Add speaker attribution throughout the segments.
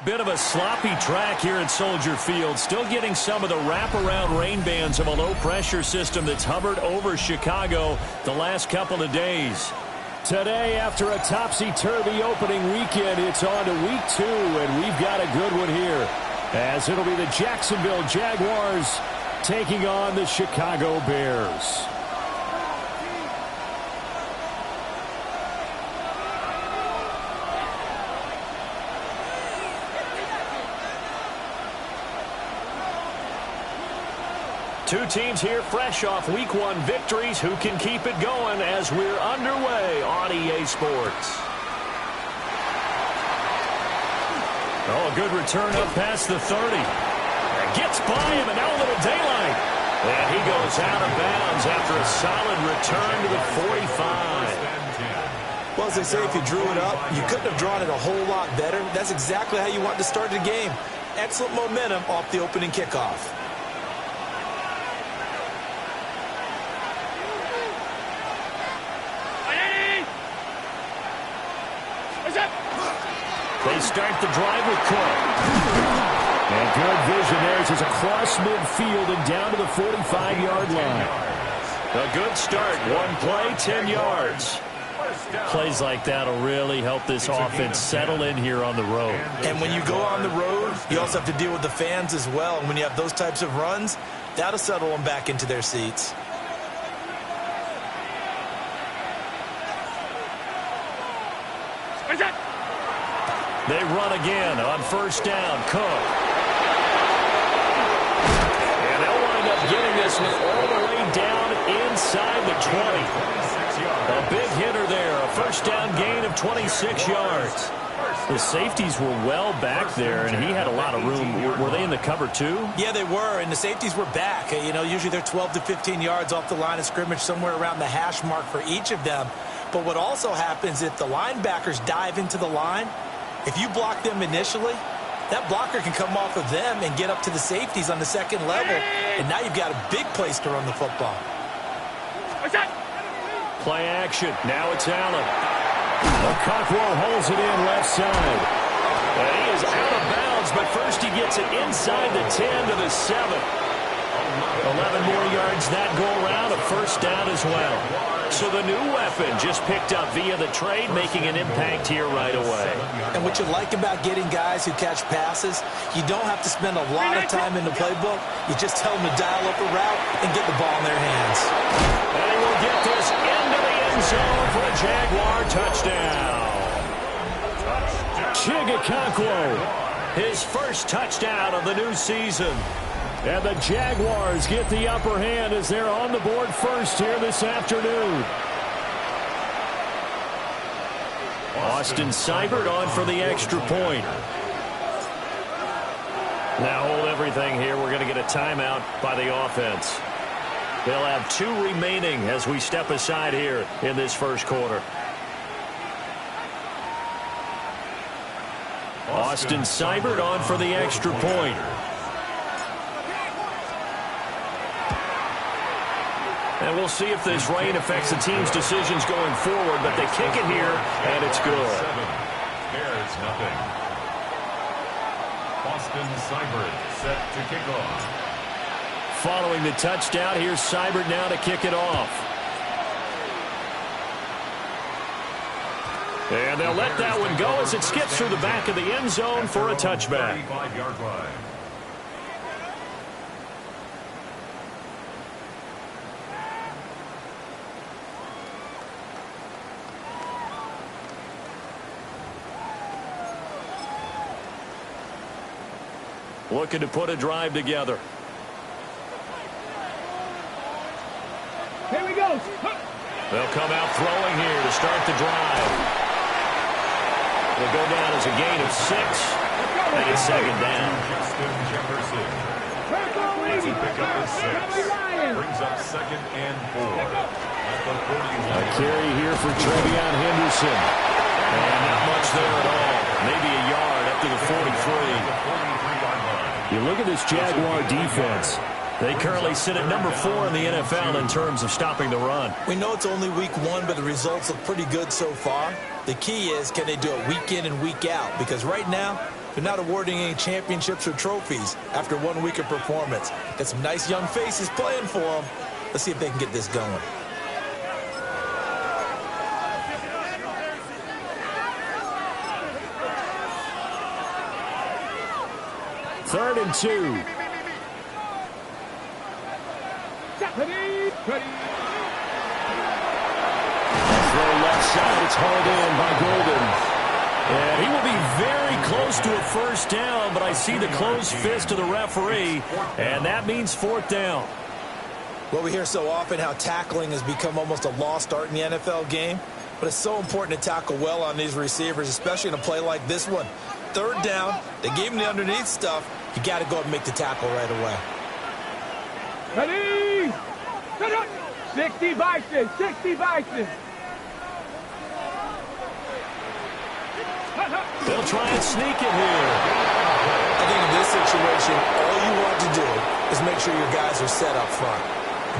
Speaker 1: Bit of a sloppy track here at Soldier Field. Still getting some of the wraparound rain bands of a low-pressure system that's hovered over Chicago the last couple of days. Today, after a topsy-turvy opening weekend, it's on to week 2, and we've got a good one here, as it'll be the Jacksonville Jaguars taking on the Chicago Bears. Two teams here fresh off Week 1 victories. Who can keep it going as we're underway on EA Sports? Oh, a good return up past the 30. Gets by him, and now a little daylight. And he goes out of bounds after a solid return to the 45.
Speaker 2: Well, as they say, if you drew it up, you couldn't have drawn it a whole lot better. That's exactly how you want to start the game. Excellent momentum off the opening kickoff.
Speaker 1: They start the drive with Cook. And good vision there as it's across midfield and down to the 45-yard line. A good start. One play, 10 yards. Plays like that will really help this offense settle in here on the road.
Speaker 2: And when you go on the road, you also have to deal with the fans as well. And when you have those types of runs, that'll settle them back into their seats.
Speaker 1: They run again on first down. Cook. And they'll wind up getting this one all the way down inside the 20. A big hitter there. A first down gain of 26 yards. The safeties were well back there, and he had a lot of room. Were they in the cover too?
Speaker 2: Yeah, they were, and the safeties were back. You know, usually they're 12 to 15 yards off the line of scrimmage, somewhere around the hash mark for each of them. But what also happens if the linebackers dive into the line, if you block them initially, that blocker can come off of them and get up to the safeties on the second level, and now you've got a big place to run the football.
Speaker 1: Play action. Now it's Allen. Okonkwo holds it in left side. And he is out of bounds, but first he gets it inside the 10 to the 7. 11 more yards that go around, a first down as well. So the new weapon just picked up via the trade, making an impact here right away.
Speaker 2: And what you like about getting guys who catch passes, you don't have to spend a lot of time in the playbook. You just tell them to dial up a route and get the ball in their hands.
Speaker 1: And he will get this into the end zone for a Jaguar touchdown. Okonkwo, his first touchdown of the new season. And the Jaguars get the upper hand as they're on the board first here this afternoon. Austin Seibert on for the extra point. Now hold everything here. We're going to get a timeout by the offense. They'll have 2 remaining as we step aside here in this first quarter. Austin Seibert on for the extra point. And we'll see if this rain affects the team's decisions going forward, but they kick it here, and it's good.
Speaker 3: Bears nothing. Austin Seibert set to kick off.
Speaker 1: Following the touchdown, here's Seibert now to kick it off. And they'll let that one go as it skips through the back of the end zone for a touchback.
Speaker 3: 35-yard line.
Speaker 1: Looking to put a drive together.
Speaker 4: Here we go.
Speaker 1: They'll come out throwing here to start the drive. Will go down as a gain of 6. And it's second down.
Speaker 3: Justin Jefferson. That's a pickup of 6. Brings up 2nd and 4. At the 41.
Speaker 1: A carry here for Trevion Henderson. And not much there at all. Maybe a yard up to the 43. You look at this Jaguar defense. They currently sit at number 4 in the NFL in terms of stopping the run.
Speaker 2: We know it's only week 1, but the results look pretty good so far. The key is, can they do it week in and week out? Because right now, they're not awarding any championships or trophies after 1 week of performance. Got some nice young faces playing for them. Let's see if they can get this going.
Speaker 1: Third and 2.
Speaker 4: Ready.
Speaker 1: Throw left side. It's hauled in by Golden. And he will be very close to a first down, but I see the closed fist of the referee, and that means 4th down.
Speaker 2: Well, we hear so often how tackling has become almost a lost art in the NFL game, but it's so important to tackle well on these receivers, especially in a play like this one. 3rd down, they gave him the underneath stuff. You got to go and make the tackle right away.
Speaker 4: Ready. 60 Bison. 60 Bison.
Speaker 1: They'll try and sneak it here.
Speaker 2: I think in this situation, all you want to do is make sure your guys are set up front.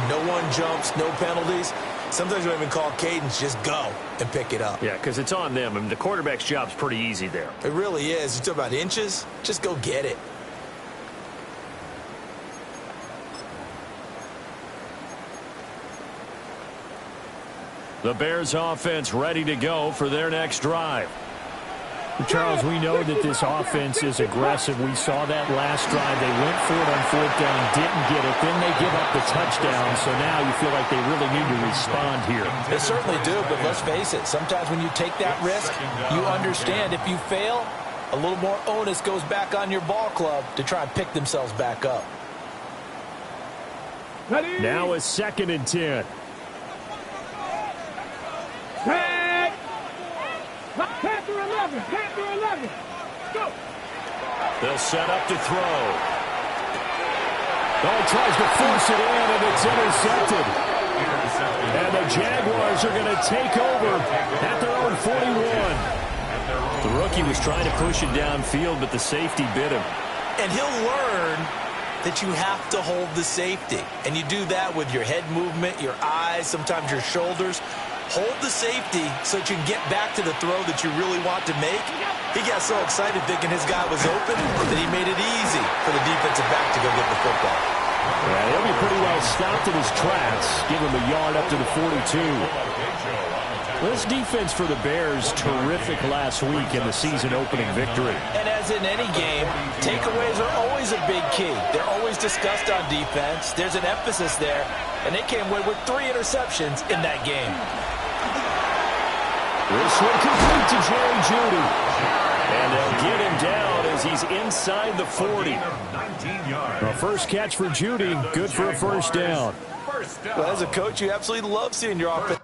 Speaker 2: No one jumps, no penalties. Sometimes you don't even call cadence, just go and pick it up.
Speaker 1: Yeah, because it's on them. I mean, the quarterback's job's pretty easy there.
Speaker 2: It really is. You talk about inches, just go get it.
Speaker 1: The Bears offense ready to go for their next drive.
Speaker 5: Charles, we know that this offense is aggressive. We saw that last drive. They went for it on 4th down, didn't get it. Then they give up the touchdown. So now you feel like they really need to respond here.
Speaker 2: They certainly do, but let's face it. Sometimes when you take that risk, you understand if you fail, a little more onus goes back on your ball club to try and pick themselves back up.
Speaker 4: Ready.
Speaker 5: Now it's 2nd and 10.
Speaker 4: Panther 11. Panther 11. Go.
Speaker 1: They'll set up to throw.
Speaker 5: Oh, tries to force it in, and it's intercepted. And the Jaguars are going to take over at their own 41.
Speaker 1: The rookie was trying to push it downfield, but the safety bit him.
Speaker 2: And he'll learn that you have to hold the safety. And you do that with your head movement, your eyes, sometimes your shoulders. Hold the safety so that you can get back to the throw that you really want to make. He got so excited thinking his guy was open that he made it easy for the defensive back to go get the football.
Speaker 5: Yeah, he'll be pretty well stopped in his tracks. Give him a yard up to the 42.
Speaker 1: Well, this defense for the Bears, terrific last week in the season-opening victory.
Speaker 2: And as in any game, takeaways are always a big key. They're always discussed on defense. There's an emphasis there, and they came away with 3 interceptions in that game.
Speaker 1: This one complete to Jerry Jeudy. And they'll get him down as he's inside the 40.
Speaker 5: A first catch for Jeudy. Good for a first down.
Speaker 2: Well, as a coach, you absolutely love seeing your offense.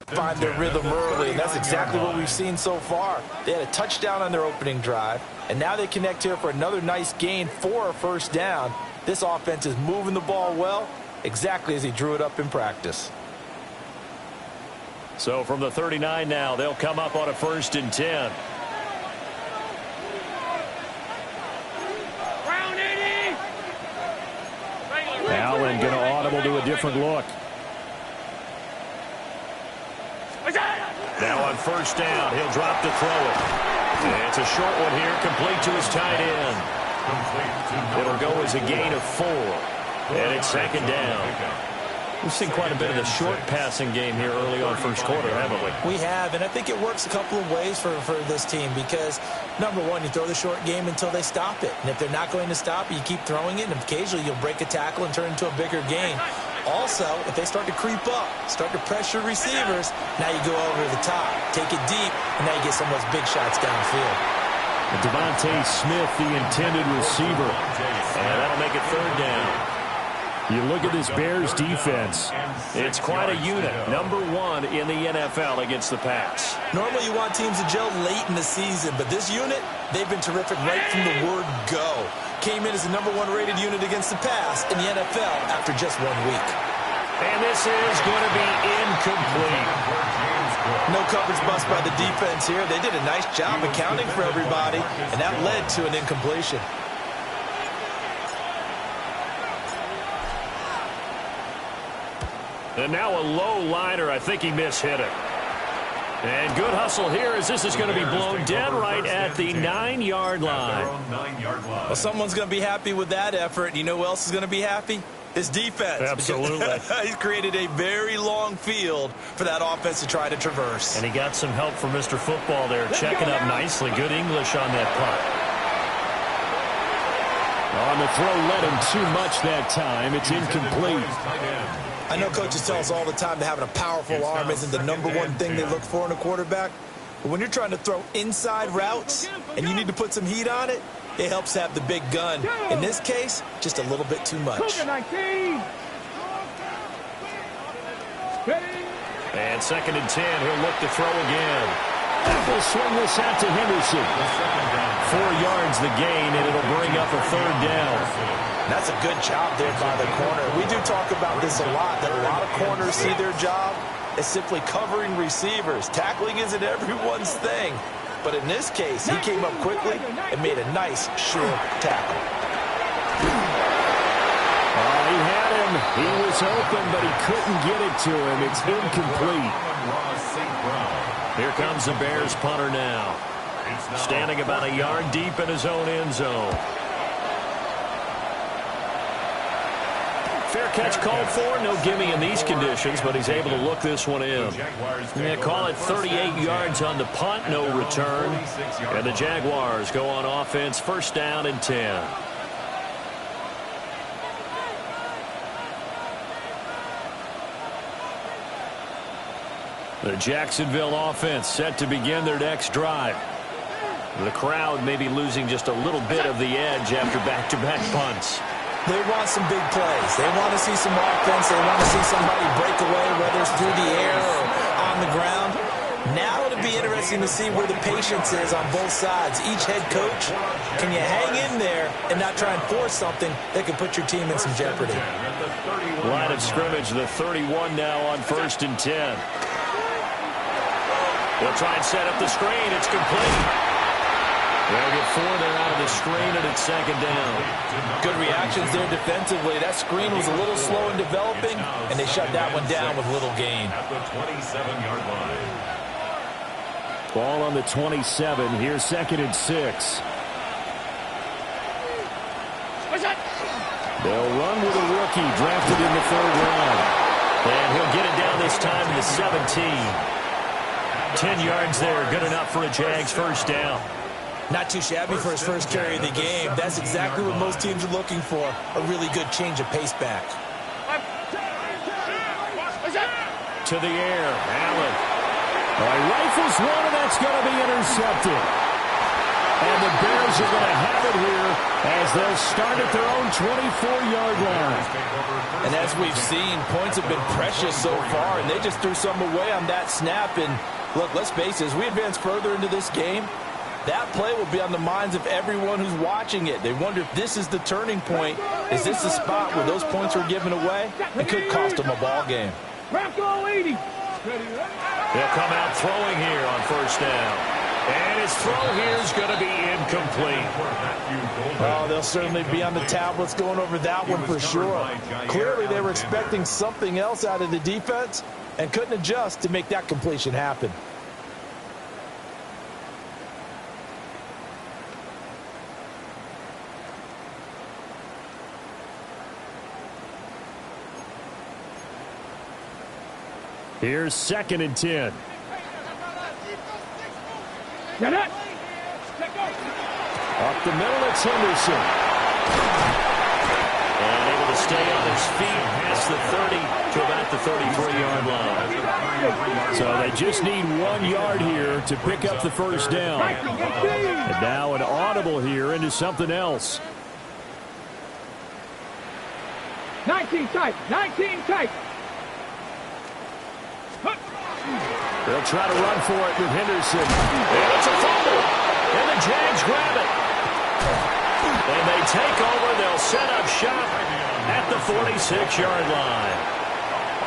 Speaker 2: Find their rhythm early, and that's exactly what we've seen so far. They had a touchdown on their opening drive, and now they connect here for another nice gain for a first down. This offense is moving the ball well, exactly as he drew it up in practice.
Speaker 1: So from the 39 now, they'll come up on a 1st and 10.
Speaker 5: Allen and going to audible to a different look.
Speaker 1: Now on first down, he'll drop to throw it. And it's a short one here, complete to his tight end. It'll go as a gain of 4. And it's second down. We've seen quite a bit of the short passing game here early on first quarter, haven't we?
Speaker 2: We have, and I think it works a couple of ways for this team because, number one, you throw the short game until they stop it. And if they're not going to stop it, you keep throwing it, and occasionally you'll break a tackle and turn it into a bigger gain. Also, if they start to creep up, start to pressure receivers, now you go over the top, take it deep, and now you get some of those big shots downfield.
Speaker 5: Devontae Smith, the intended receiver.
Speaker 1: And that'll make it third down.
Speaker 5: You look at this Bears defense.
Speaker 1: It's quite a unit. Number 1 in the NFL against the pass.
Speaker 2: Normally you want teams to gel late in the season, but this unit, they've been terrific right from the word go. Came in as the number 1 rated unit against the pass in the NFL after just 1 week.
Speaker 1: And this is going to be incomplete.
Speaker 2: No coverage bust by the defense here. They did a nice job accounting for everybody, and that led to an incompletion.
Speaker 1: And now a low liner. I think he mishit it. And good hustle here as this is going to be blown dead right at the 9-yard line.
Speaker 2: Well, someone's going to be happy with that effort. And you know who else is going to be happy? His defense.
Speaker 1: Absolutely.
Speaker 2: He's created a very long field for that offense to try to traverse.
Speaker 1: And he got some help from Mr. Football there, checking up nicely. Good English on that punt.
Speaker 5: On the throw, led him too much that time. It's incomplete.
Speaker 2: I know coaches tell us all the time that having a powerful arm isn't the number 1 thing they look for in a quarterback. But when you're trying to throw inside routes and you need to put some heat on it, it helps have the big gun. In this case, just a little bit too much.
Speaker 1: And second and 10, he'll look to throw again.
Speaker 5: Will swing this out to Henderson.
Speaker 1: 4 yards the gain, and it'll bring up a third down.
Speaker 2: That's a good job there by the corner. We do talk about this a lot, that a lot of corners see their job as simply covering receivers. Tackling isn't everyone's thing. But in this case, he came up quickly and made a nice, short tackle.
Speaker 5: Oh, he had him. He was open, but he couldn't get it to him. It's incomplete.
Speaker 1: Here comes the Bears punter now. Standing about a yard deep in his own end zone. Fair catch called for. No gimme in these conditions, but he's able to look this one in. Yeah, call it 38 yards on the punt, no return. And the Jaguars go on offense, first down and 10. The Jacksonville offense set to begin their next drive. The crowd may be losing just a little bit of the edge after back-to-back punts.
Speaker 2: They want some big plays. They want to see some offense. They want to see somebody break away, whether it's through the air or on the ground. Now it'll be interesting to see where the patience is on both sides. Each head coach, can you hang in there and not try and force something that could put your team in some jeopardy?
Speaker 1: Line of scrimmage, the 31 now on first and 10. They'll try and set up the screen. It's complete. They'll get 4 there out of the screen, and it's second down.
Speaker 2: Good reactions there defensively. That screen was a little slow in developing, and they shut that one down with little gain.
Speaker 3: At the 27-yard line.
Speaker 5: Ball on the 27. Here's second and 6. They'll run with a rookie drafted in the 3rd round.
Speaker 1: And he'll get it down this time to the 17. 10 yards there, good enough for a Jags first down.
Speaker 2: Not too shabby for his first carry of the game. That's exactly what most teams are looking for, a really good change of pace back.
Speaker 1: To the air, Allen.
Speaker 5: Rifles one, and that's going to be intercepted. And the Bears are going to have it here as they'll start at their own 24-yard line.
Speaker 2: And as we've seen, points have been precious so far, and they just threw some away on that snap. And look, let's face it, as we advance further into this game, that play will be on the minds of everyone who's watching it. They wonder if this is the turning point. Is this the spot where those points are given away? It could cost them a ball game.
Speaker 1: They'll come out throwing here on first down. And his throw here is going to be incomplete.
Speaker 2: Oh, they'll certainly be on the tablets going over that one for sure. Clearly, they were expecting something else out of the defense and couldn't adjust to make that completion happen.
Speaker 5: Here's 2nd and 10.
Speaker 4: Get it.
Speaker 5: Up the middle, it's Henderson.
Speaker 1: And able to stay on his feet past the 30 to about the 33-yard line.
Speaker 5: So they just need 1 yard here to pick up the first down. And now an audible here into something else.
Speaker 4: 19 tight. 19 tight.
Speaker 5: They'll try to run for it with Henderson. And it's a fumble.
Speaker 1: And the Jags grab it. And they take over. They'll set up shop at the 46-yard line.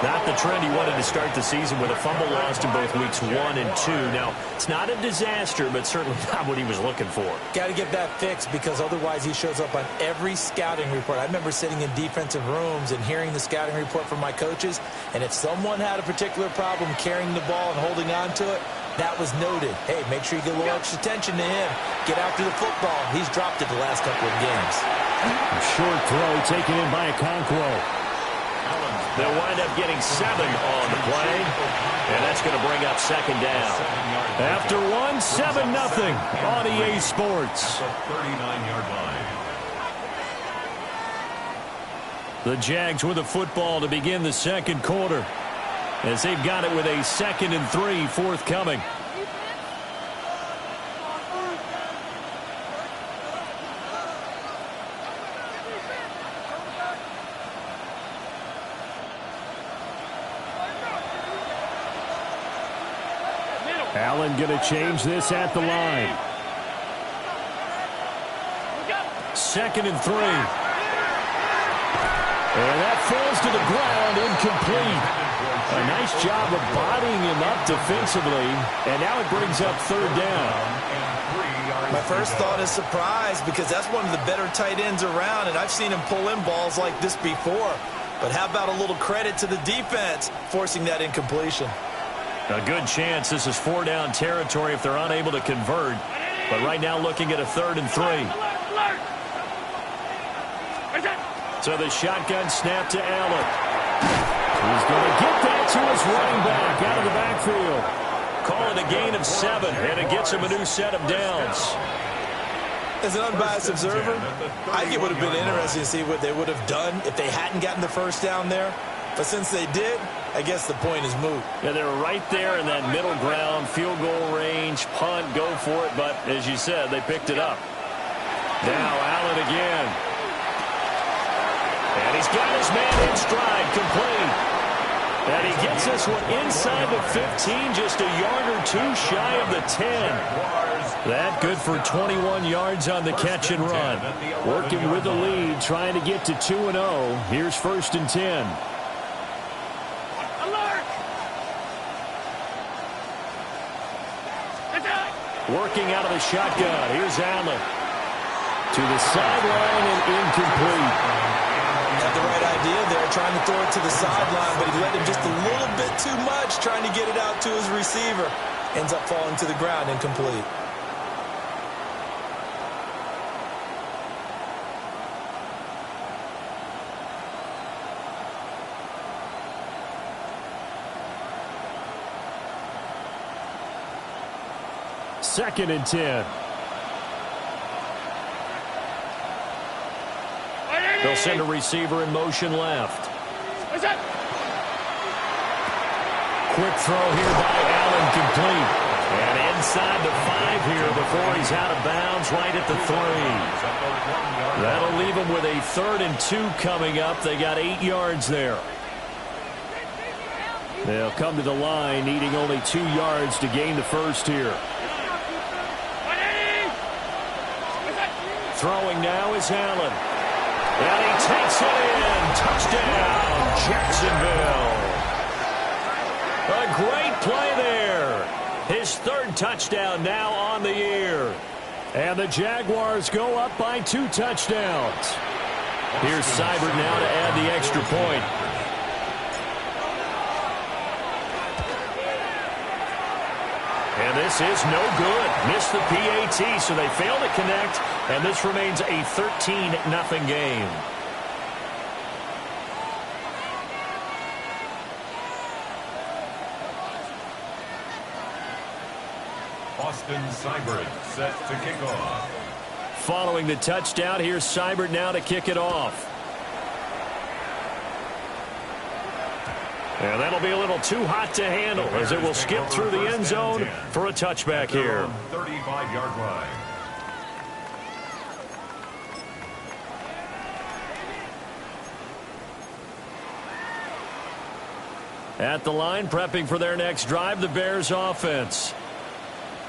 Speaker 1: Not the trend he wanted to start the season with a fumble lost in both weeks 1 and 2. Now, it's not a disaster, but certainly not what he was looking for.
Speaker 2: Got to get that fixed because otherwise he shows up on every scouting report. I remember sitting in defensive rooms and hearing the scouting report from my coaches, and if someone had a particular problem carrying the ball and holding on to it, that was noted. Hey, make sure you get a little extra attention to him. Get after the football. He's dropped it the last couple of games.
Speaker 5: A short throw taken in by Okonkwo.
Speaker 1: They'll wind up getting 7 on the play, and that's going to bring up 2nd down.
Speaker 5: After 1, 7-0 on EA Sports.
Speaker 3: 39-yard line.
Speaker 5: The Jags with the football to begin the second quarter, as they've got it with a 2nd and 3 forthcoming. Allen going to change this at the line. 2nd and 3. And that falls to the ground, incomplete. A nice job of bodying him up defensively, and now it brings up 3rd down.
Speaker 2: My first thought is surprise because that's one of the better tight ends around, and I've seen him pull in balls like this before. But how about a little credit to the defense forcing that incompletion?
Speaker 1: A good chance this is 4-down territory if they're unable to convert. But right now looking at a 3rd and 3. So the shotgun snap to Allen.
Speaker 5: He's going to get that to his running back out of the backfield.
Speaker 1: Call it a gain of 7, and it gets him a new set of downs.
Speaker 2: As an unbiased observer, I think it would have been interesting to see what they would have done if they hadn't gotten the first down there. But since they did, I guess the point is moot.
Speaker 1: Yeah, they were right there in that middle ground, field goal range, punt, go for it. But as you said, they picked it up. Now Allen again. And he's got his man in stride, complete. And he gets this one inside the 15, just a yard or 2 shy of the 10. That good for 21 yards on the catch and run. Working with the lead, trying to get to 2-0. Here's 1st and 10. Working out of the shotgun. Here's Allen. To the sideline and incomplete.
Speaker 2: Had the right idea there, trying to throw it to the sideline, but he let him just a little bit too much, trying to get it out to his receiver. Ends up falling to the ground, incomplete.
Speaker 5: Second and 10.
Speaker 1: They'll send a receiver in motion left.
Speaker 5: Quick throw here by Allen, complete.
Speaker 1: And inside the 5 here before he's out of bounds, right at the 3. That'll leave him with a 3rd and 2 coming up. They got 8 yards there.
Speaker 5: They'll come to the line, needing only 2 yards to gain the first here.
Speaker 1: Throwing now is Allen. And he takes it in. Touchdown, Jacksonville. A great play there. His third touchdown now on the year.
Speaker 5: And the Jaguars go up by 2 touchdowns.
Speaker 1: Here's Seibert now to add the extra point. And this is no good. Missed the PAT, so they fail to connect, and this remains a 13-0 game.
Speaker 3: Austin Seibert set to kick off.
Speaker 1: Following the touchdown, here's Seibert now to kick it off. And that'll be a little too hot to handle as it will skip through the end zone for a touchback here.
Speaker 3: 35-yard line.
Speaker 1: At the line, prepping for their next drive, the Bears offense.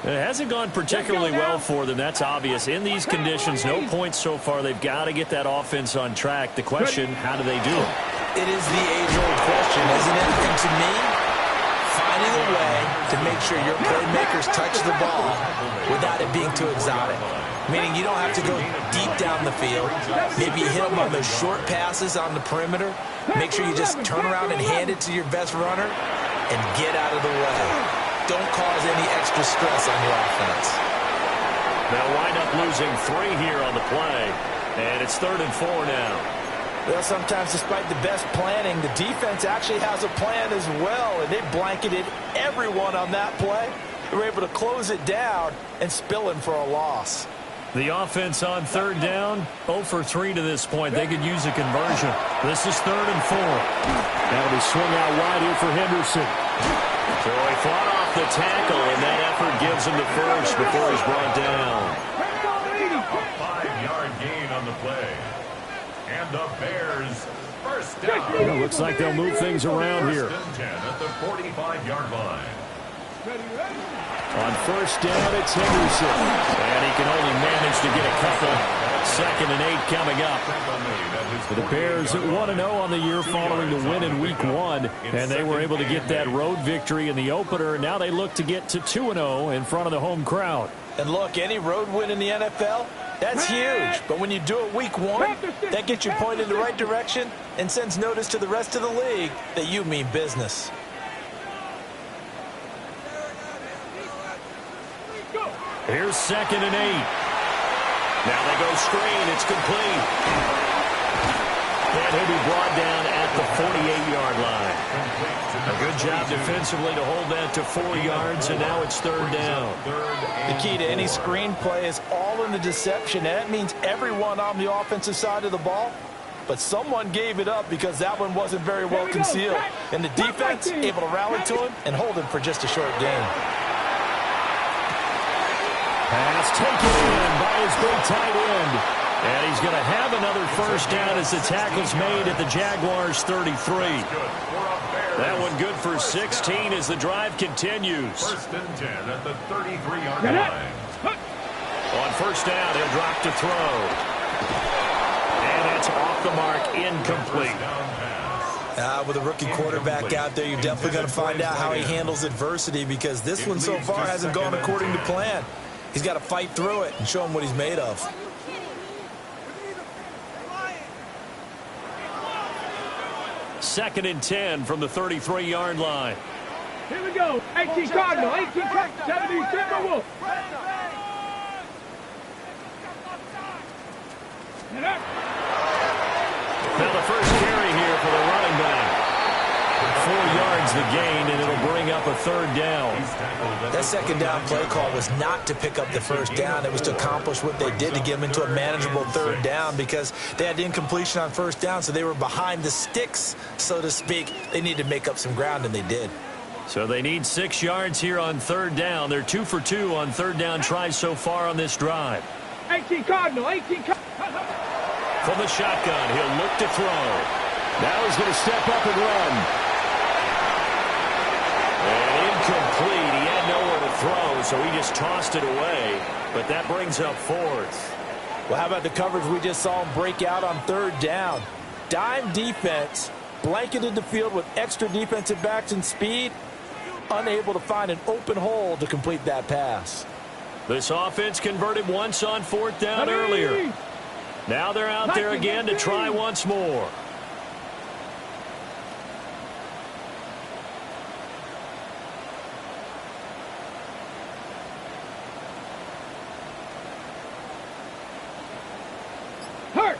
Speaker 1: It hasn't gone particularly well for them. That's obvious. In these conditions, no points so far. They've got to get that offense on track. The question, how do they do it?
Speaker 2: It is the age-old question, isn't it? And to me, finding a way to make sure your playmakers touch the ball without it being too exotic. Meaning you don't have to go deep down the field. Maybe you hit them on those short passes on the perimeter. Make sure you just turn around and hand it to your best runner and get out of the way. Don't cause any extra stress on your offense.
Speaker 1: They'll wind up losing 3 here on the play. And it's 3rd and 4 now.
Speaker 2: Well, sometimes despite the best planning, the defense actually has a plan as well, and they blanketed everyone on that play. They were able to close it down and spill in for a loss.
Speaker 1: The offense on 3rd down, 0 for 3 to this point. They could use a conversion. This is 3rd and 4.
Speaker 5: That'll be swung out wide here for Henderson.
Speaker 1: So he fought off the tackle, and that effort gives him the first before he's brought down.
Speaker 3: A 5-yard gain on the play. And the Bears first down.
Speaker 5: It looks like they'll move things around here.
Speaker 3: First and 10 at the 45-yard line.
Speaker 5: On 1st down, it's Henderson.
Speaker 1: And he can only manage to get a couple. 2nd and 8 coming up.
Speaker 5: The Bears 1-0 on the year following the win in Week 1. And they were able to get that road victory in the opener. Now they look to get to 2-0 in front of the home crowd.
Speaker 2: And look, any road win in the NFL, that's huge. But when you do it Week 1, that gets you pointed in the right direction and sends notice to the rest of the league that you mean business.
Speaker 1: Here's 2nd and 8. Now they go screen. It's complete. And he'll be brought down at the 48-yard line. A good job defensively to hold that to 4 yards, and now it's 3rd down.
Speaker 2: The key to any screen play is all in the deception. And that means everyone on the offensive side of the ball. But someone gave it up because that one wasn't very well concealed. And the defense able to rally to him and hold him for just a short gain.
Speaker 5: Pass taken in by his big tight end.
Speaker 1: And he's going to have another first down as the tackle's made at the Jaguars' 33. That one good for 16 as the drive continues.
Speaker 3: 1st and 10 at the 33-yard line.
Speaker 1: On 1st down, he'll drop to throw. And that's off the mark, incomplete.
Speaker 2: With a rookie quarterback out there, you're definitely going to find out how he handles adversity because this one so far hasn't gone according to plan. He's got to fight through it and show him what he's made of.
Speaker 1: Second and 10 from the 33-yard line.
Speaker 4: Here we go. 18 Cardinal, 18 70 Timberwolf.
Speaker 1: Now the first carry here for the running back. 4 yards the gain, and it'll bring up a 3rd down.
Speaker 2: That 2nd down play call was not to pick up the 1st down. It was to accomplish what they did to get them into a manageable 3rd down because they had incompletion on 1st down, so they were behind the sticks, so to speak. They needed to make up some ground, and they did.
Speaker 1: So they need 6 yards here on 3rd down. They're 2 for 2 on 3rd down tries so far on this drive.
Speaker 4: 18 Cardinal, 18 Cardinal.
Speaker 1: From the shotgun, he'll look to throw. Now he's going to step up and run. And incomplete. He had nowhere to throw, so he just tossed it away. But that brings up 4th.
Speaker 2: Well, how about the coverage we just saw him break out on 3rd down? Dime defense, blanketed the field with extra defensive backs and speed. unable to find an open hole to complete that pass.
Speaker 1: This offense converted once on 4th down earlier. Now they're out there again to try once more.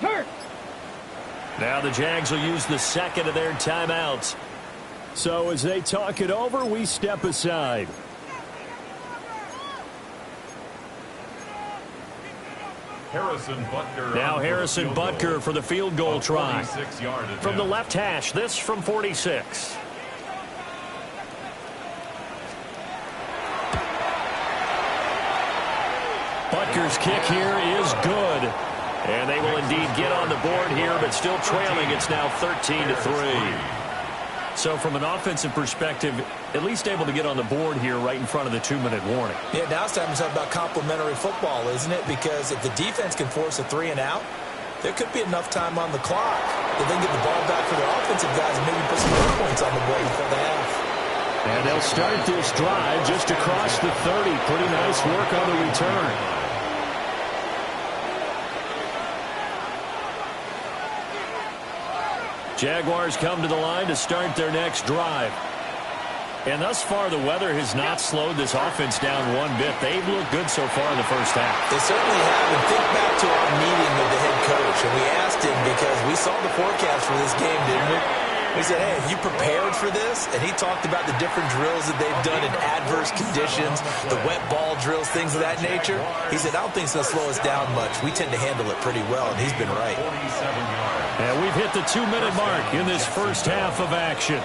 Speaker 4: Hurt.
Speaker 1: Now the Jags will use the second of their timeouts.
Speaker 5: So as they talk it over, we step aside.
Speaker 1: Now Harrison Butker for the field goal try. From the left hash, this from 46. Butker's kick here is good. And they will indeed get on the board here, but still trailing. It's now 13-3. So from an offensive perspective, at least able to get on the board here right in front of the 2-minute warning.
Speaker 2: Yeah, now it's time to talk about complementary football, isn't it? Because if the defense can force a 3 and out, there could be enough time on the clock to then get the ball back for their offensive guys and maybe put some more points on the board before the half.
Speaker 5: And they'll start this drive just across the 30. Pretty nice work on the return.
Speaker 1: Jaguars come to the line to start their next drive. And thus far, the weather has not slowed this offense down one bit. They've looked good so far in the first half.
Speaker 2: They certainly have. And think back to our meeting with the head coach. And we asked him because we saw the forecast for this game, didn't we? We said, hey, have you prepared for this? And he talked about the different drills that they've done in adverse conditions, the wet ball drills, things of that nature. He said, I don't think it's going to slow us down much. We tend to handle it pretty well, and he's been right.
Speaker 1: And we've hit the 2-minute mark in this first half of action.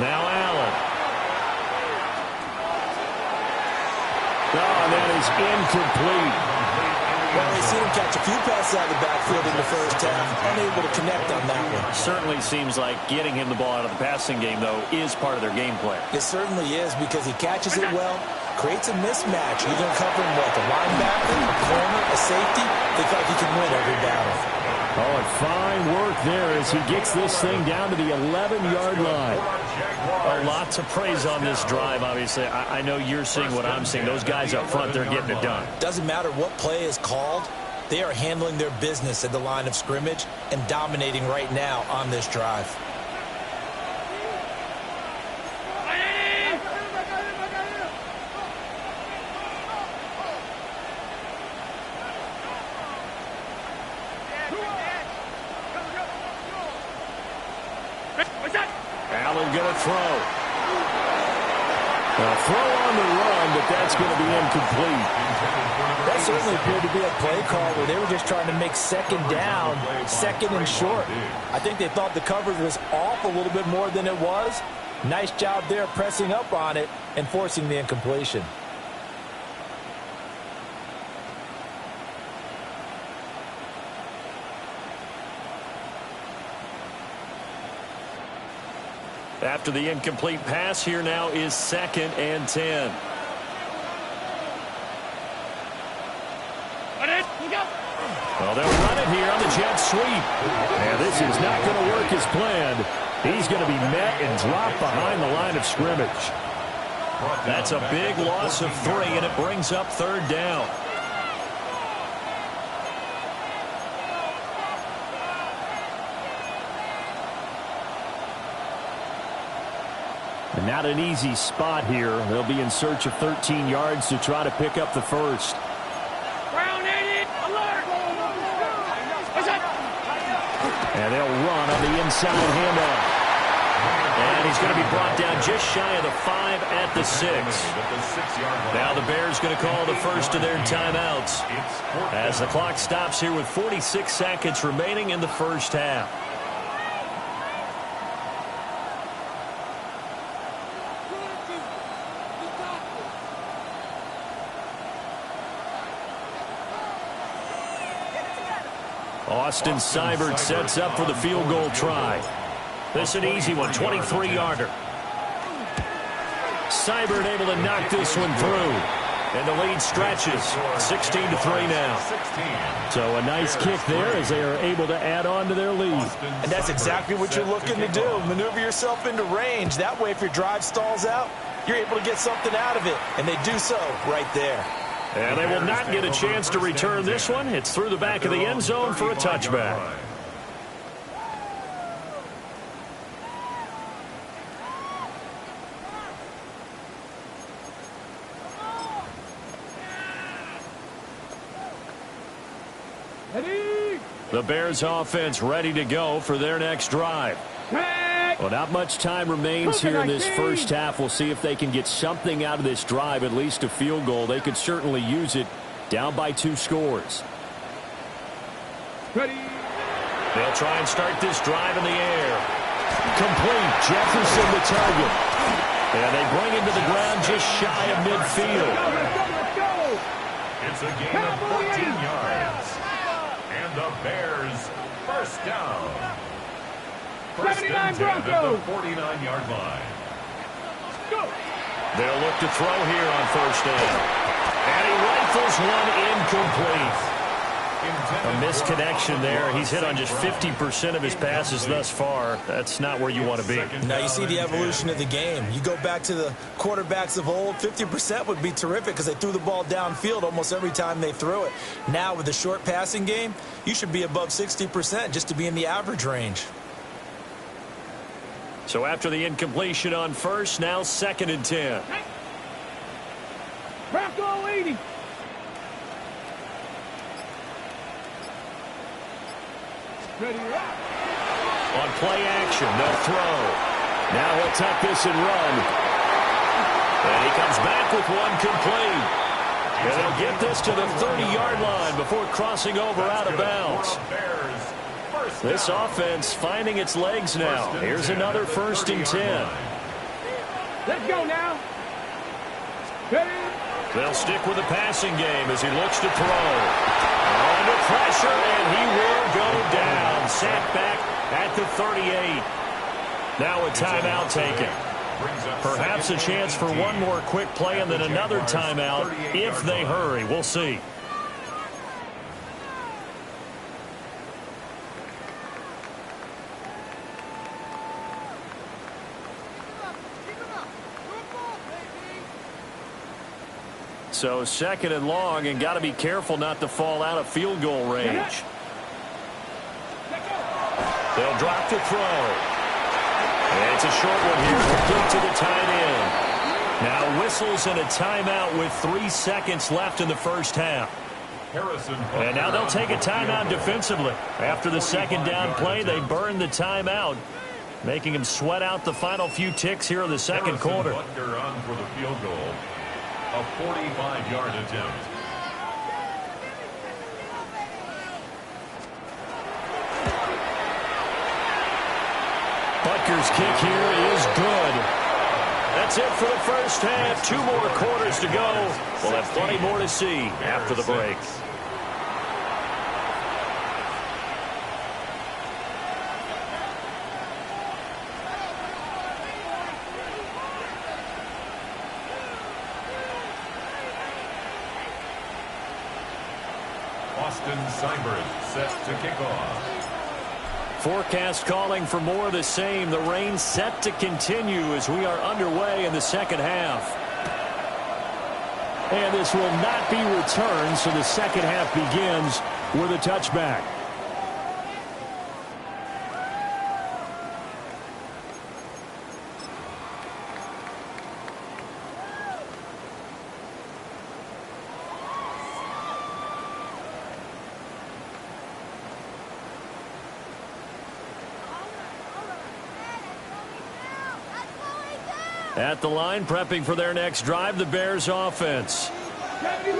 Speaker 1: Now Allen.
Speaker 5: Oh, that is incomplete.
Speaker 2: Well, we've seen him catch a few passes out of the backfield in the first half. Unable to connect on that one.
Speaker 1: Certainly seems like getting him the ball out of the passing game, though, is part of their game plan.
Speaker 2: It certainly is because he catches it well, creates a mismatch. You're going to cover him what? A linebacker, a corner, a safety? Think like he can win every battle.
Speaker 5: Oh, and fine work there as he gets this thing down to the 11-yard line.
Speaker 1: Oh, lots of praise on this drive, obviously. I know you're seeing what I'm seeing. Those guys up front, they're getting it done.
Speaker 2: Doesn't matter what play is called. They are handling their business at the line of scrimmage and dominating right now on this drive.
Speaker 1: Allen going to throw. A throw on the run, but that's going to be incomplete.
Speaker 2: That certainly appeared to be a play call where they were just trying to make second down, second and short. I think they thought the coverage was off a little bit more than it was. Nice job there pressing up on it and forcing the incompletion.
Speaker 1: After the incomplete pass, here now is 2nd and 10. Well, they'll run it here on the jet sweep.
Speaker 5: And this is not going to work as planned. He's going to be met and dropped behind the line of scrimmage.
Speaker 1: That's a big loss of 3, and it brings up 3rd down.
Speaker 5: And not an easy spot here. They'll be in search of 13 yards to try to pick up the first. And they'll run on the inside handoff. And he's going to be brought down just shy of the 5 at the 6. Now the Bears going to call the first of their timeouts as the clock stops here with 46 seconds remaining in the first half.
Speaker 1: Austin Seibert sets up for the field goal try. This an easy one, 23-yarder. Seibert able to knock this one through. And the lead stretches, 16-3 now. So a nice kick there as they are able to add on to their lead.
Speaker 2: And that's exactly what you're looking to do. Maneuver yourself into range. That way, if your drive stalls out, you're able to get something out of it. And they do so right there.
Speaker 1: And they will not get a chance to return this one. It's through the back of the end zone for a touchback. The Bears offense ready to go for their next drive. Well, not much time remains here in this first half. We'll see if they can get something out of this drive, at least a field goal. They could certainly use it, down by 2 scores.
Speaker 4: Ready.
Speaker 1: They'll try and start this drive in the air. Complete. Jefferson the target. And they bring him to the ground just shy of midfield.
Speaker 4: Let's go.
Speaker 3: It's a gain of 14 yards. And the Bears first down. First and 10 at the 49-yard line.
Speaker 4: Go.
Speaker 1: They'll look to throw here on first down. And he rifles one incomplete. A misconnection there. He's hit on just 50% of his passes thus far. That's not where you want to be.
Speaker 2: Now you see the evolution of the game. You go back to the quarterbacks of old, 50% would be terrific because they threw the ball downfield almost every time they threw it. Now with the short passing game, you should be above 60% just to be in the average range.
Speaker 1: So after the incompletion on first, now 2nd and 10.
Speaker 4: Bronco 80. Ready.
Speaker 1: On play action, they'll throw. Now he'll tuck this and run. And he comes back with one complete. And they'll get this to the 30-yard line before crossing over out of bounds. This offense finding its legs now. Here's another 1st and 10.
Speaker 4: Let's go now. Ready.
Speaker 1: They'll stick with the passing game as he looks to throw. Under pressure, and he will go down. Sat back at the 38. Now a timeout taken. Perhaps a chance for one more quick play and then another timeout if they hurry. We'll see. So 2nd and long, and got to be careful not to fall out of field goal range. They'll drop to throw. And it's a short one here, complete to the tight end. Now whistles and a timeout with 3 seconds left in the first half. And now they'll take a timeout defensively. After the 2nd down play, they burn the timeout, making him sweat out the final few ticks here in the 2nd quarter.
Speaker 3: Butker on for the field goal. A 45-yard attempt.
Speaker 1: Butker's kick here is good. That's it for the first half. 2 more quarters to go. We'll have plenty more to see after the break.
Speaker 3: Austin Seibert set to kick off.
Speaker 1: Forecast calling for more of the same. The rain set to continue as we are underway in the 2nd half. And this will not be returned, so the 2nd half begins with a touchback. At the line, prepping for their next drive, the Bears offense.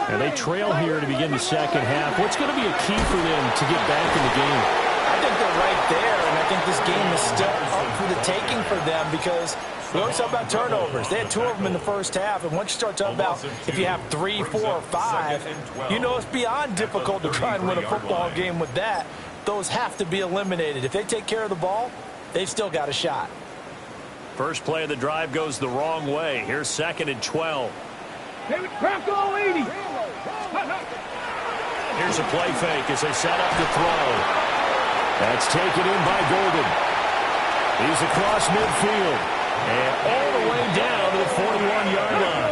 Speaker 1: And they trail here to begin the 2nd half. What's going to be a key for them to get back in the game?
Speaker 2: I think they're right there, and I think this game is still up for the taking for them because we always talk about turnovers. They had 2 of them in the first half, and once you start talking about if you have 3, 4, or 5, you know it's beyond difficult to try and win a football game with that. those have to be eliminated. If they take care of the ball, they've still got a shot.
Speaker 1: First play of the drive goes the wrong way. Here's 2nd and 12.
Speaker 4: Bronco 80.
Speaker 1: Here's a play fake as they set up the throw. That's taken in by Golden. He's across midfield. And all the way down to the 41-yard line.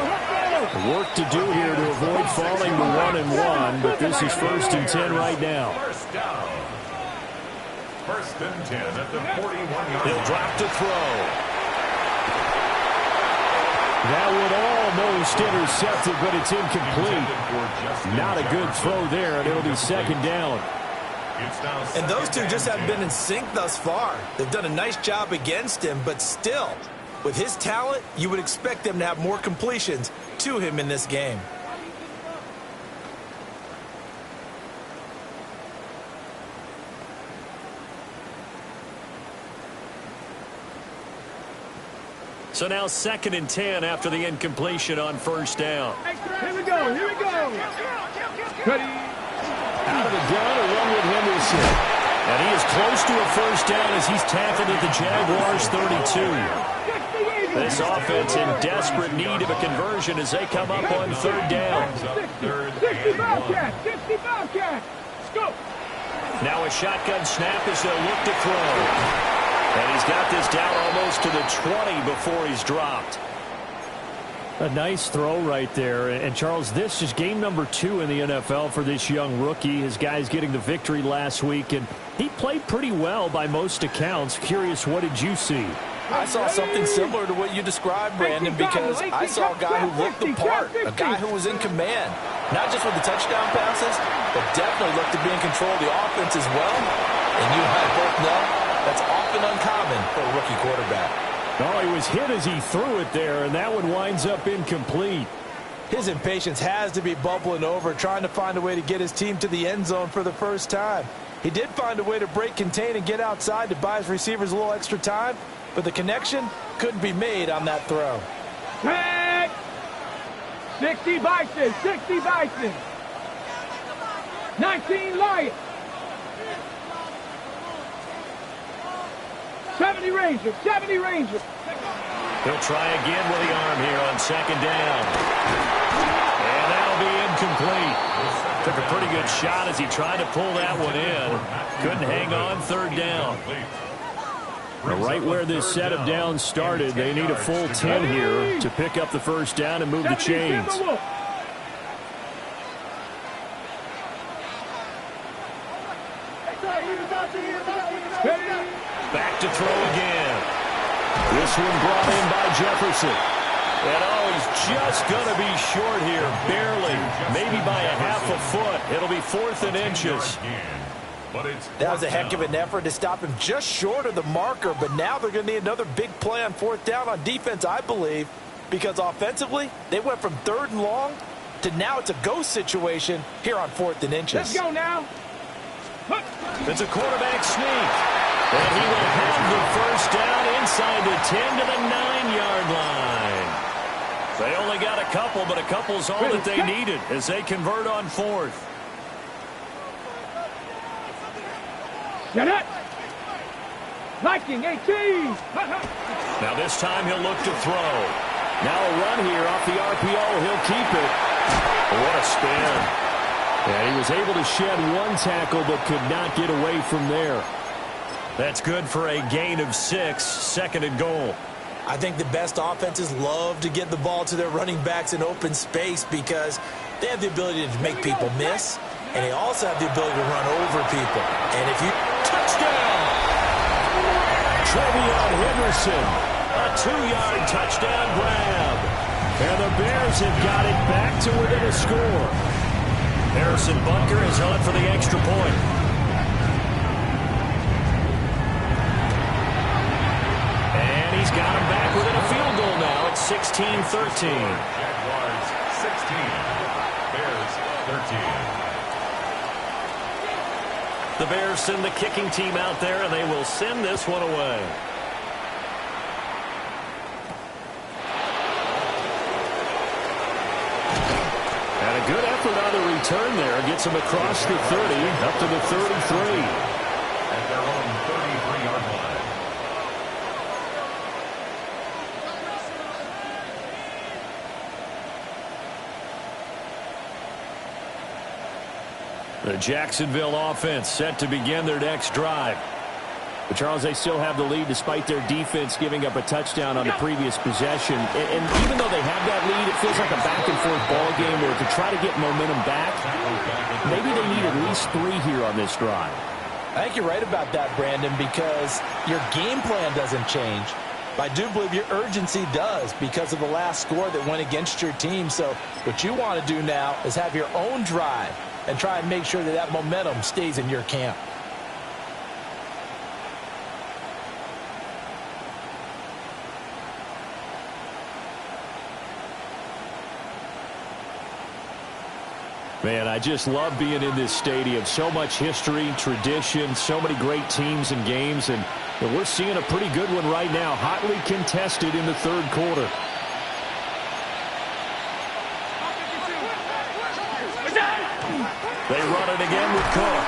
Speaker 1: Work to do here to avoid falling to 1-1, but this is 1st and 10 right now.
Speaker 3: First down. 1st and 10 at the 41-yard line.
Speaker 1: He'll drop to throw. That would almost intercept it, but it's incomplete. Not a good throw there, and it'll be 2nd down.
Speaker 2: And those two just haven't been in sync thus far. They've done a nice job against him, but still, with his talent, you would expect them to have more completions to him in this game.
Speaker 1: So now 2nd and 10 after the incompletion on 1st down.
Speaker 4: Here we go. Here we go. Ready.
Speaker 1: Out of the gun, a run with Henderson. And he is close to a 1st down as he's tackled at the Jaguars 32. This offense in desperate need of a conversion as they come up on 3rd down.
Speaker 4: 60 Bobcat. 60 Bobcat. Go.
Speaker 1: Now a shotgun snap as they'll look to throw. And he's got this down almost to the 20 before he's dropped.
Speaker 5: A nice throw right there. And, Charles, this is game number 2 in the NFL for this young rookie. His guys getting the victory last week, and he played pretty well by most accounts. Curious, what did you see?
Speaker 2: I saw something similar to what you described, Brandon, because I saw a guy who looked the part, a guy who was in command, not just with the touchdown passes, but definitely looked to be in control of the offense as well. And you and I both know that's often uncommon for a rookie quarterback.
Speaker 5: Oh, he was hit as he threw it there, and that one winds up incomplete.
Speaker 2: His impatience has to be bubbling over, trying to find a way to get his team to the end zone for the first time. He did find a way to break, contain, and get outside to buy his receivers a little extra time, but the connection couldn't be made on that throw.
Speaker 4: Tag. 60 Bison. 60 Bison. 19 Lions. 70 Rangers. 70 Rangers.
Speaker 1: He'll try again with the arm here on 2nd down. And that'll be incomplete. Took a pretty good shot as he tried to pull that one in. Couldn't hang on 3rd down.
Speaker 5: Right where this set of downs started, they need a full 10 here to pick up the 1st down and move the chains.
Speaker 1: Back to throw again. This one brought in by Jefferson. And he's just going to be short here, barely, maybe by a half a foot. It'll be 4th and inches.
Speaker 2: That was a heck of an effort to stop him just short of the marker, but now they're going to need another big play on 4th down on defense, I believe, because offensively, they went from 3rd and long to now it's a ghost situation here on 4th and inches.
Speaker 4: Let's go now.
Speaker 1: It's a quarterback sneak. And he will have the 1st down inside the 10 to the 9-yard line. They only got a couple, but a couple's all that they needed as they convert on 4th.
Speaker 4: Get it. Viking 18.
Speaker 1: Now this time he'll look to throw. Now a run here off the RPO. He'll keep it. What a spin. Yeah, he was able to shed one tackle but could not get away from there. That's good for a gain of 6, 2nd and goal.
Speaker 2: I think the best offenses love to get the ball to their running backs in open space because they have the ability to make people miss, and they also have the ability to run over people. And if you...
Speaker 1: Touchdown! Trevion Henderson, a 2-yard touchdown grab. And the Bears have got it back to within a score. Harrison Butker is on for the extra point. And he's got him back within a field goal now. It's 16-13.
Speaker 3: Jaguars 16, Bears 13.
Speaker 1: The Bears send the kicking team out there, and they will send this one away. And a good effort on the return there. Gets him across the 30, up to the 33. The Jacksonville offense set to begin their next drive.
Speaker 5: But Charles, they still have the lead despite their defense giving up a touchdown on the previous possession. And even though they have that lead, it feels like a back-and-forth ball game where to try to get momentum back, maybe they need at least 3 here on this drive.
Speaker 2: I think you're right about that, Brandon, because your game plan doesn't change. But I do believe your urgency does because of the last score that went against your team. So what you want to do now is have your own drive and try and make sure that that momentum stays in your camp.
Speaker 1: Man, I just love being in this stadium. So much history, tradition, so many great teams and games, and we're seeing a pretty good one right now, hotly contested in the third quarter. They run it again with Cook.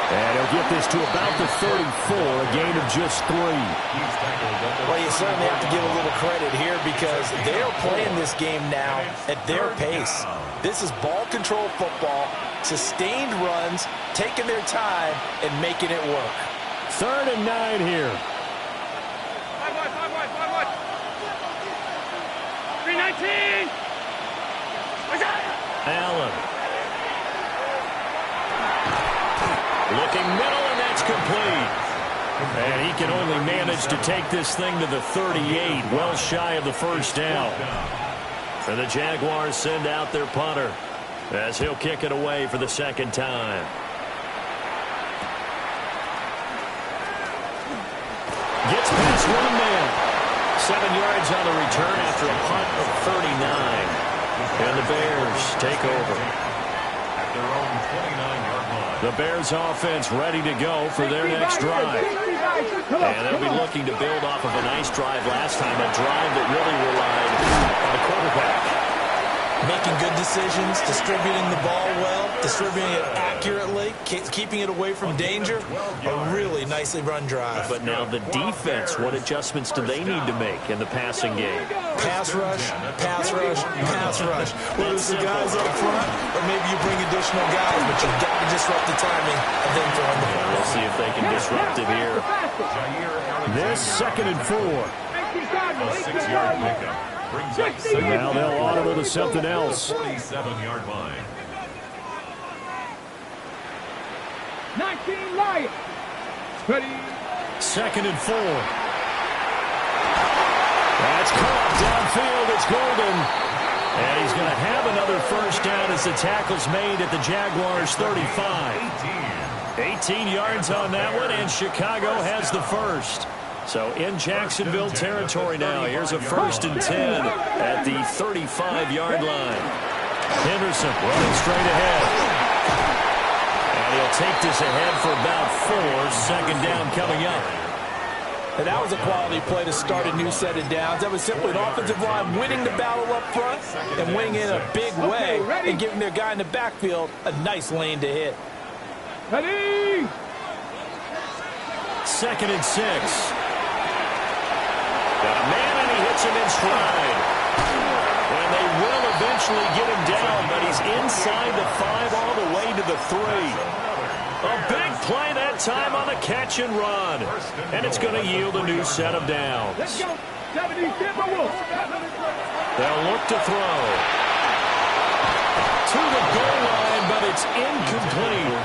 Speaker 1: And he'll get this to about the 34, a gain of just 3.
Speaker 2: Well, you certainly have to give a little credit here because they're playing this game now at their pace. This is ball control football, sustained runs, taking their time, and making it work.
Speaker 1: 3rd and 9 here.
Speaker 4: 319.
Speaker 1: Allen. Looking middle, and that's complete. And he can only manage to take this thing to the 38, well shy of the first down. And the Jaguars send out their punter as he'll kick it away for the second time. Gets past one man. 7 yards on the return after a punt of 39. And the Bears take over.
Speaker 3: At their own 29-yard line.
Speaker 1: The Bears offense ready to go for their next drive. And they'll be looking to build off of a nice drive last time, a drive that really relied on the quarterback.
Speaker 2: Making good decisions, distributing the ball well, distributing it accurately, keeping it away from danger. A really nicely run drive.
Speaker 1: But now the defense, what adjustments do they need to make in the passing game?
Speaker 2: Pass rush, pass rush, pass rush. Whether it's the guys up front or maybe you bring additional guys, but you've got to disrupt the timing and then throwing the ball.
Speaker 1: We'll see if they can disrupt it here. This 2nd and 4.
Speaker 3: A 6-yard pickup. Brings up
Speaker 1: Now they'll audible to something else.
Speaker 3: 47-yard line.
Speaker 4: 19 Lions. Ready.
Speaker 1: 2nd and 4. That's caught downfield. It's Golden. And he's going to have another first down as the tackle's made at the Jaguars' 35. 18 yards on that one, and Chicago has the first. So in Jacksonville territory now. Here's a 1st and 10 at the 35-yard line. Henderson running straight ahead. And he'll take this ahead for about 4. 2nd down coming up.
Speaker 2: And that was a quality play to start a new set of downs. That was simply an offensive line winning the battle up front and winning in a big way and giving their guy in the backfield a nice lane to hit.
Speaker 4: Ready.
Speaker 1: 2nd and 6. Got a man, and he hits him in stride. And they will eventually get him down, but he's inside the 5 all the way to the 3. A big play that time on the catch and run. And it's going to yield a new set of downs.
Speaker 4: Let's go. 70 Timberwolves.
Speaker 1: They'll look to throw. To the goal line, but it's incomplete.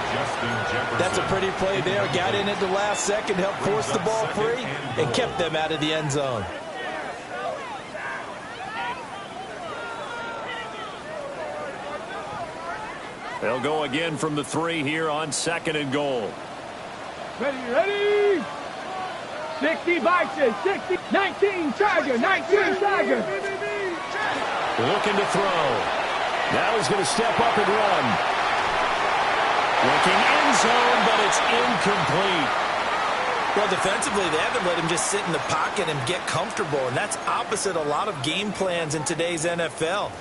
Speaker 2: That's a pretty play there. Got in at the last second, helped force the ball free, and kept them out of the end zone.
Speaker 1: They'll go again from the 3 here on 2nd and goal.
Speaker 4: Ready. 60 Bison. 60. 19 Tiger. 19 Tiger.
Speaker 1: Looking to throw. Now he's going to step up and run. Looking end zone, but it's incomplete.
Speaker 2: Well, defensively, they haven't let him just sit in the pocket and get comfortable, and that's opposite a lot of game plans in today's NFL.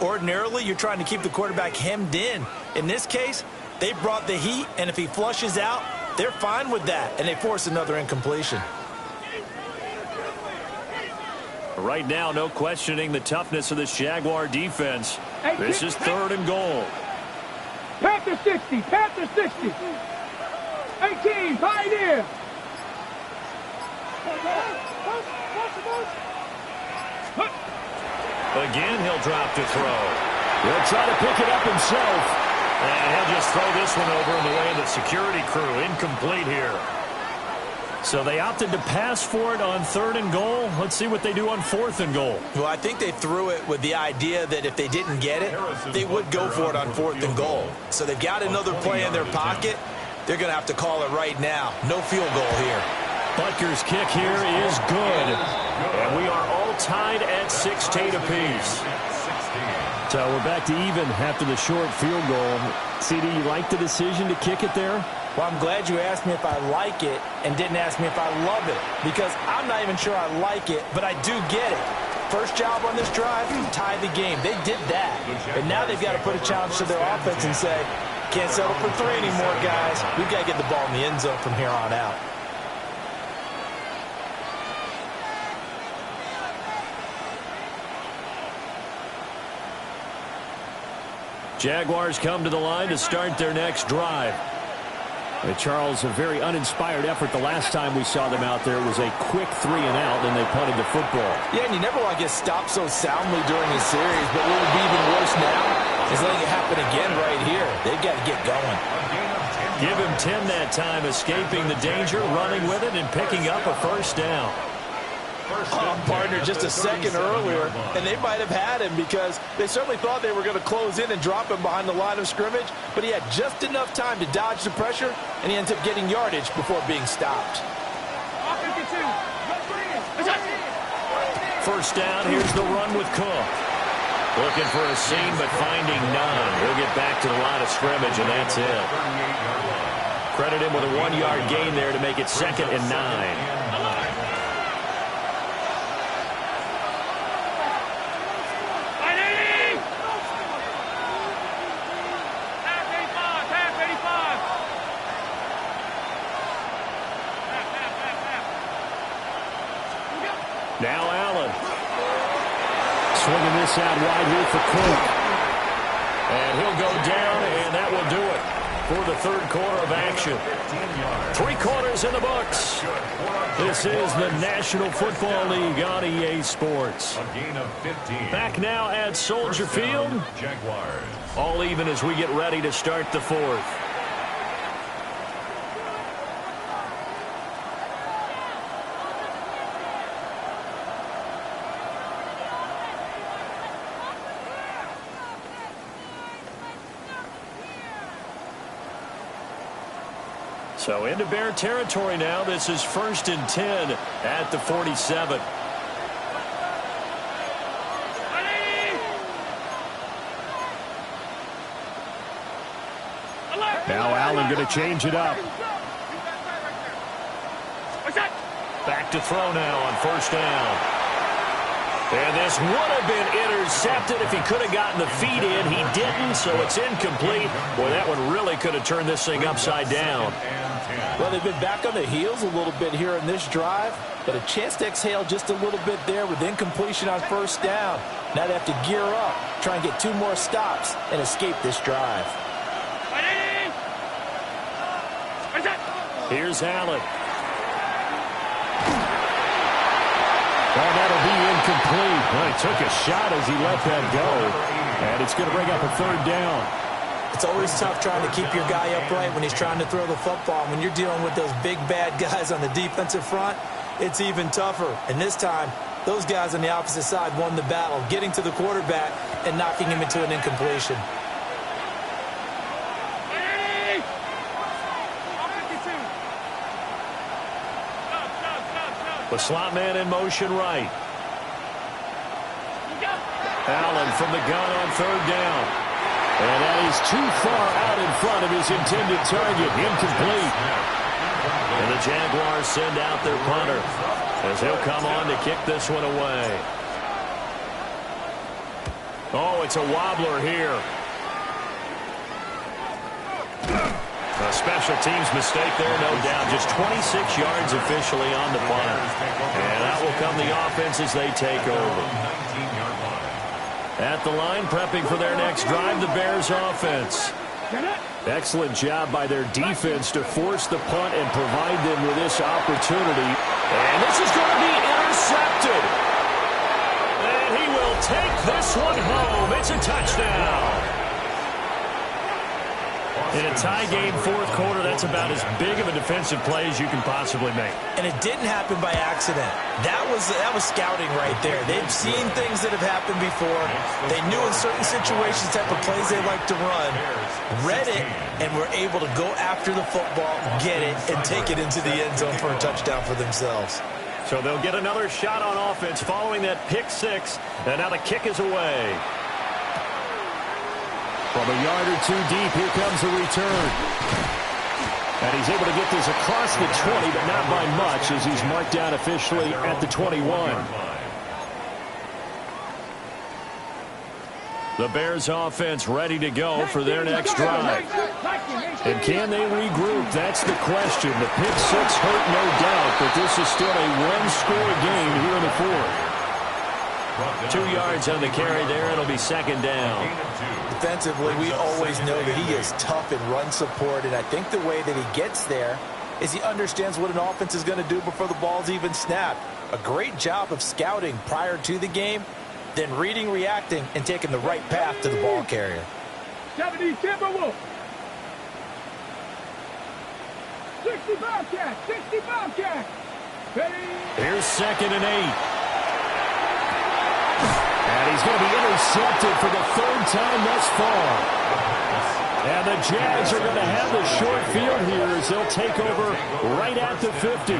Speaker 2: Ordinarily, you're trying to keep the quarterback hemmed in. In this case, they brought the heat, and if he flushes out, they're fine with that, and they force another incompletion.
Speaker 1: Right now, no questioning the toughness of this Jaguar defense. This is 3rd and goal.
Speaker 4: Panther 60. Panther 60. 18. Pioneer.
Speaker 1: Again, he'll drop to throw.
Speaker 5: He'll try to pick it up himself.
Speaker 1: And he'll just throw this one over in the way of the security crew. Incomplete here. So they opted to pass for it on 3rd and goal. Let's see what they do on 4th and goal.
Speaker 2: Well, I think they threw it with the idea that if they didn't get it, they would go for it on 4th and goal. So they've got another play in their pocket. They're going to have to call it right now. No field goal here.
Speaker 1: Butker's kick here is good. And we are all tied at 16 apiece.
Speaker 5: So we're back to even after the short field goal. CD, you like the decision to kick it there?
Speaker 2: Well, I'm glad you asked me if I like it and didn't ask me if I love it, because I'm not even sure I like it, but I do get it. First job on this drive, tie the game. They did that. But now they've got to put a challenge to their offense and say, can't settle for 3 anymore, guys. We've got to get the ball in the end zone from here on out.
Speaker 1: Jaguars come to the line to start their next drive.
Speaker 5: And Charles, a very uninspired effort the last time we saw them out there. It was a quick 3 and out, and they punted the football.
Speaker 2: Yeah, and you never want to get stopped so soundly during a series, but what would be even worse now is letting it happen again right here. They've got to get going.
Speaker 1: Give him 10 that time, escaping the danger, running with it, and picking up a first down.
Speaker 2: Partner just a second earlier, and they might have had him because they certainly thought they were going to close in and drop him behind the line of scrimmage, but he had just enough time to dodge the pressure, and he ends up getting yardage before being stopped.
Speaker 1: First down, here's the run with Cook. Looking for a seam, but finding none. He'll get back to the line of scrimmage, and that's it. Credit him with a 1-yard gain there to make it 2nd and 9. Now Allen.
Speaker 5: Swinging this out wide here for Cook.
Speaker 1: And he'll go down, and that will do it for the 3rd quarter of action. 3 quarters in the books. This is the National Football League on EA Sports. Back now at Soldier Field. All even as we get ready to start the 4th. So into Bear territory now. This is 1st and 10 at the 47.
Speaker 5: Now Allen going to change it up.
Speaker 1: Back to throw now on 1st down. And this would have been intercepted if he could have gotten the feet in. He didn't, so it's incomplete. Boy, that one really could have turned this thing upside down.
Speaker 2: Well, they've been back on their heels a little bit here in this drive, but a chance to exhale just a little bit there with incompletion on 1st down. Now they have to gear up, try and get 2 more stops, and escape this drive.
Speaker 1: Here's Allen.
Speaker 5: Well, that'll be incomplete. Well, he took a shot as he let that go. And it's going to bring up a 3rd down.
Speaker 2: It's always tough trying to keep your guy upright when he's trying to throw the football. When you're dealing with those big, bad guys on the defensive front, it's even tougher. And this time, those guys on the opposite side won the battle, getting to the quarterback and knocking him into an incompletion.
Speaker 1: The slot man in motion right. Allen from the gun on 3rd down.
Speaker 5: And that is too far out in front of his intended target. Incomplete.
Speaker 1: And the Jaguars send out their punter as he'll come on to kick this one away. Oh, it's a wobbler here. A special teams mistake there, no doubt. Just 26 yards officially on the punt. And out will come the offense as they take over. At the line, prepping for their next drive, the Bears offense. Excellent job by their defense to force the punt and provide them with this opportunity. And this is going to be intercepted. And he will take this one home. It's a touchdown. In a tie game, fourth quarter, that's about as big of a defensive play as you can possibly make.
Speaker 2: And it didn't happen by accident. That was scouting right there. They've seen things that have happened before. They knew in certain situations the type of plays they like to run, read it, and were able to go after the football, get it, and take it into the end zone for a touchdown for themselves.
Speaker 1: So they'll get another shot on offense following that pick six, and now the kick is away. From a yard or two deep, here comes the return. And he's able to get this across the 20, but not by much, as he's marked down officially at the 21. The Bears offense ready to go for their next drive. And can they regroup? That's the question. The pick six hurt, no doubt, but this is still a one-score game here in the fourth. 2 yards on the carry there. It'll be second down.
Speaker 2: Defensively, we always know that he is tough in run support, and I think the way that he gets there is he understands what an offense is going to do before the ball's even snapped. A great job of scouting prior to the game, then reading, reacting, and taking the right path to the ball carrier.
Speaker 4: 70 Timberwolves. 60 Bobcats. 60 Bobcats.
Speaker 1: Here's second and 8. And he's going to be intercepted for the third time thus far. And the Jags are going to have the short field here as they'll take over right at the 50.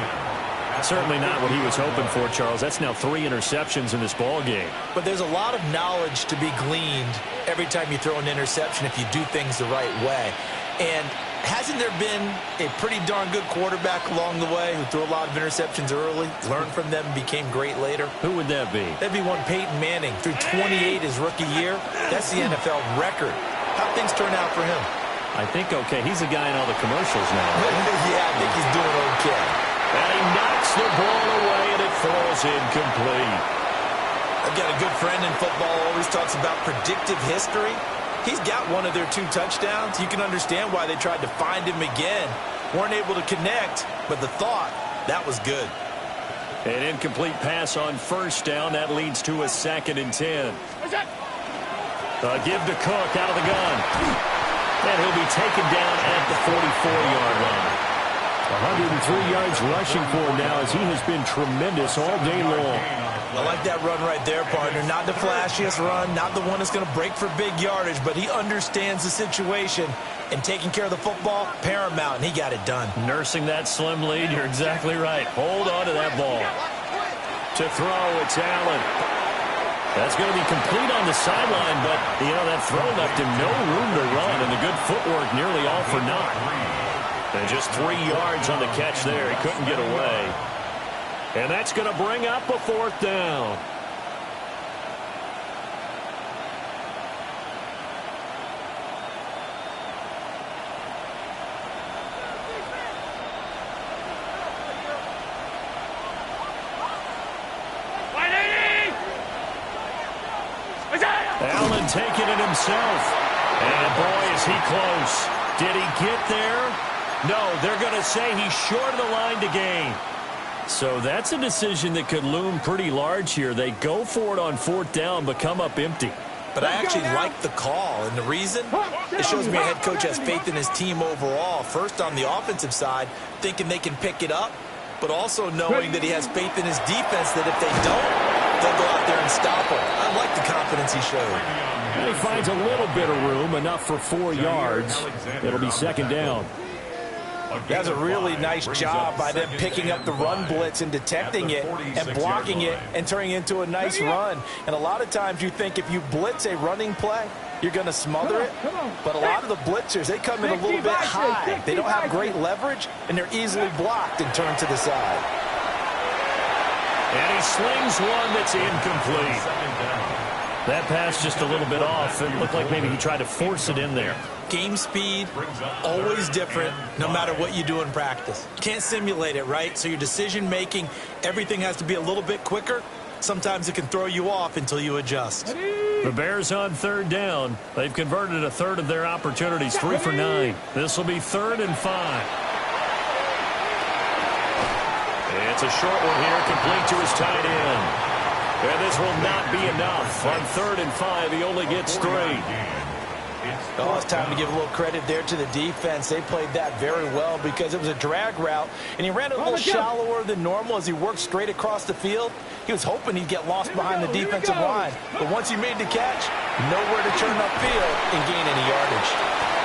Speaker 1: Certainly not what he was hoping for, Charles. That's now 3 interceptions in this ball game.
Speaker 2: But there's a lot of knowledge to be gleaned every time you throw an interception if you do things the right way. And hasn't there been a pretty darn good quarterback along the way who threw a lot of interceptions early, learned from them, and became great later?
Speaker 1: Who would that be?
Speaker 2: That'd be one Peyton Manning. Threw 28 his rookie year. That's the NFL record. How'd things turn out for him?
Speaker 1: I think okay. He's the guy in all the commercials now.
Speaker 2: Yeah, I think he's doing okay.
Speaker 1: And he knocks the ball away, and it falls incomplete.
Speaker 2: I've got a good friend in football who always talks about predictive history. He's got one of their 2 touchdowns. You can understand why they tried to find him again. Weren't able to connect, but the thought, that was good.
Speaker 1: An incomplete pass on first down. That leads to a 2nd and 10. Give to Cook out of the gun. And he'll be taken down at the 44-yard line. 103 yards rushing for him now as he has been tremendous all day long.
Speaker 2: I like that run right there, partner. Not the flashiest run, not the one that's going to break for big yardage, but he understands the situation, and taking care of the football, paramount, and he got it done.
Speaker 1: Nursing that slim lead, you're exactly right. Hold on to that ball. To throw, it's Allen. That's going to be complete on the sideline, but, you know, that throw left him no room to run, and the good footwork nearly all for naught. And just 3 yards on the catch there. He couldn't get away. And that's going to bring up a 4th down. Allen taking it himself. And boy, is he close. Did he get there? No, they're going to say he's short of the line to gain. So that's a decision that could loom pretty large here. They go for it on 4th down, but come up empty.
Speaker 2: But I actually like the call, and the reason? It shows me a head coach has faith in his team overall. First on the offensive side, thinking they can pick it up, but also knowing that he has faith in his defense that if they don't, they'll go out there and stop him. I like the confidence he showed.
Speaker 1: And he finds a little bit of room, enough for 4 yards. It'll be 2nd down.
Speaker 2: That's a really nice job by them picking up the run blitz and detecting it and blocking it and turning it into a nice run. And a lot of times you think if you blitz a running play, you're going to smother it. But a lot of the blitzers, they come in a little bit high. They don't have great leverage, and they're easily blocked and turned to the side.
Speaker 1: And he slings one that's incomplete. That pass just a little bit off. It looked like maybe he tried to force it in there.
Speaker 2: Game speed, always different, no matter what you do in practice. Can't simulate it, right? So your decision-making, everything has to be a little bit quicker. Sometimes it can throw you off until you adjust.
Speaker 4: Ready?
Speaker 1: The Bears on third down. They've converted a third of their opportunities, 3 for 9. This will be 3rd and 5. It's a short one here, complete to his tight end. And this will not be enough. On 3rd and 5, he only gets 3.
Speaker 2: Oh, it's time to give a little credit there to the defense. They played that very well because it was a drag route, and he ran a little shallower than normal as he worked straight across the field. He was hoping he'd get lost behind the defensive line, but once he made the catch, nowhere to turn upfield and gain any yardage.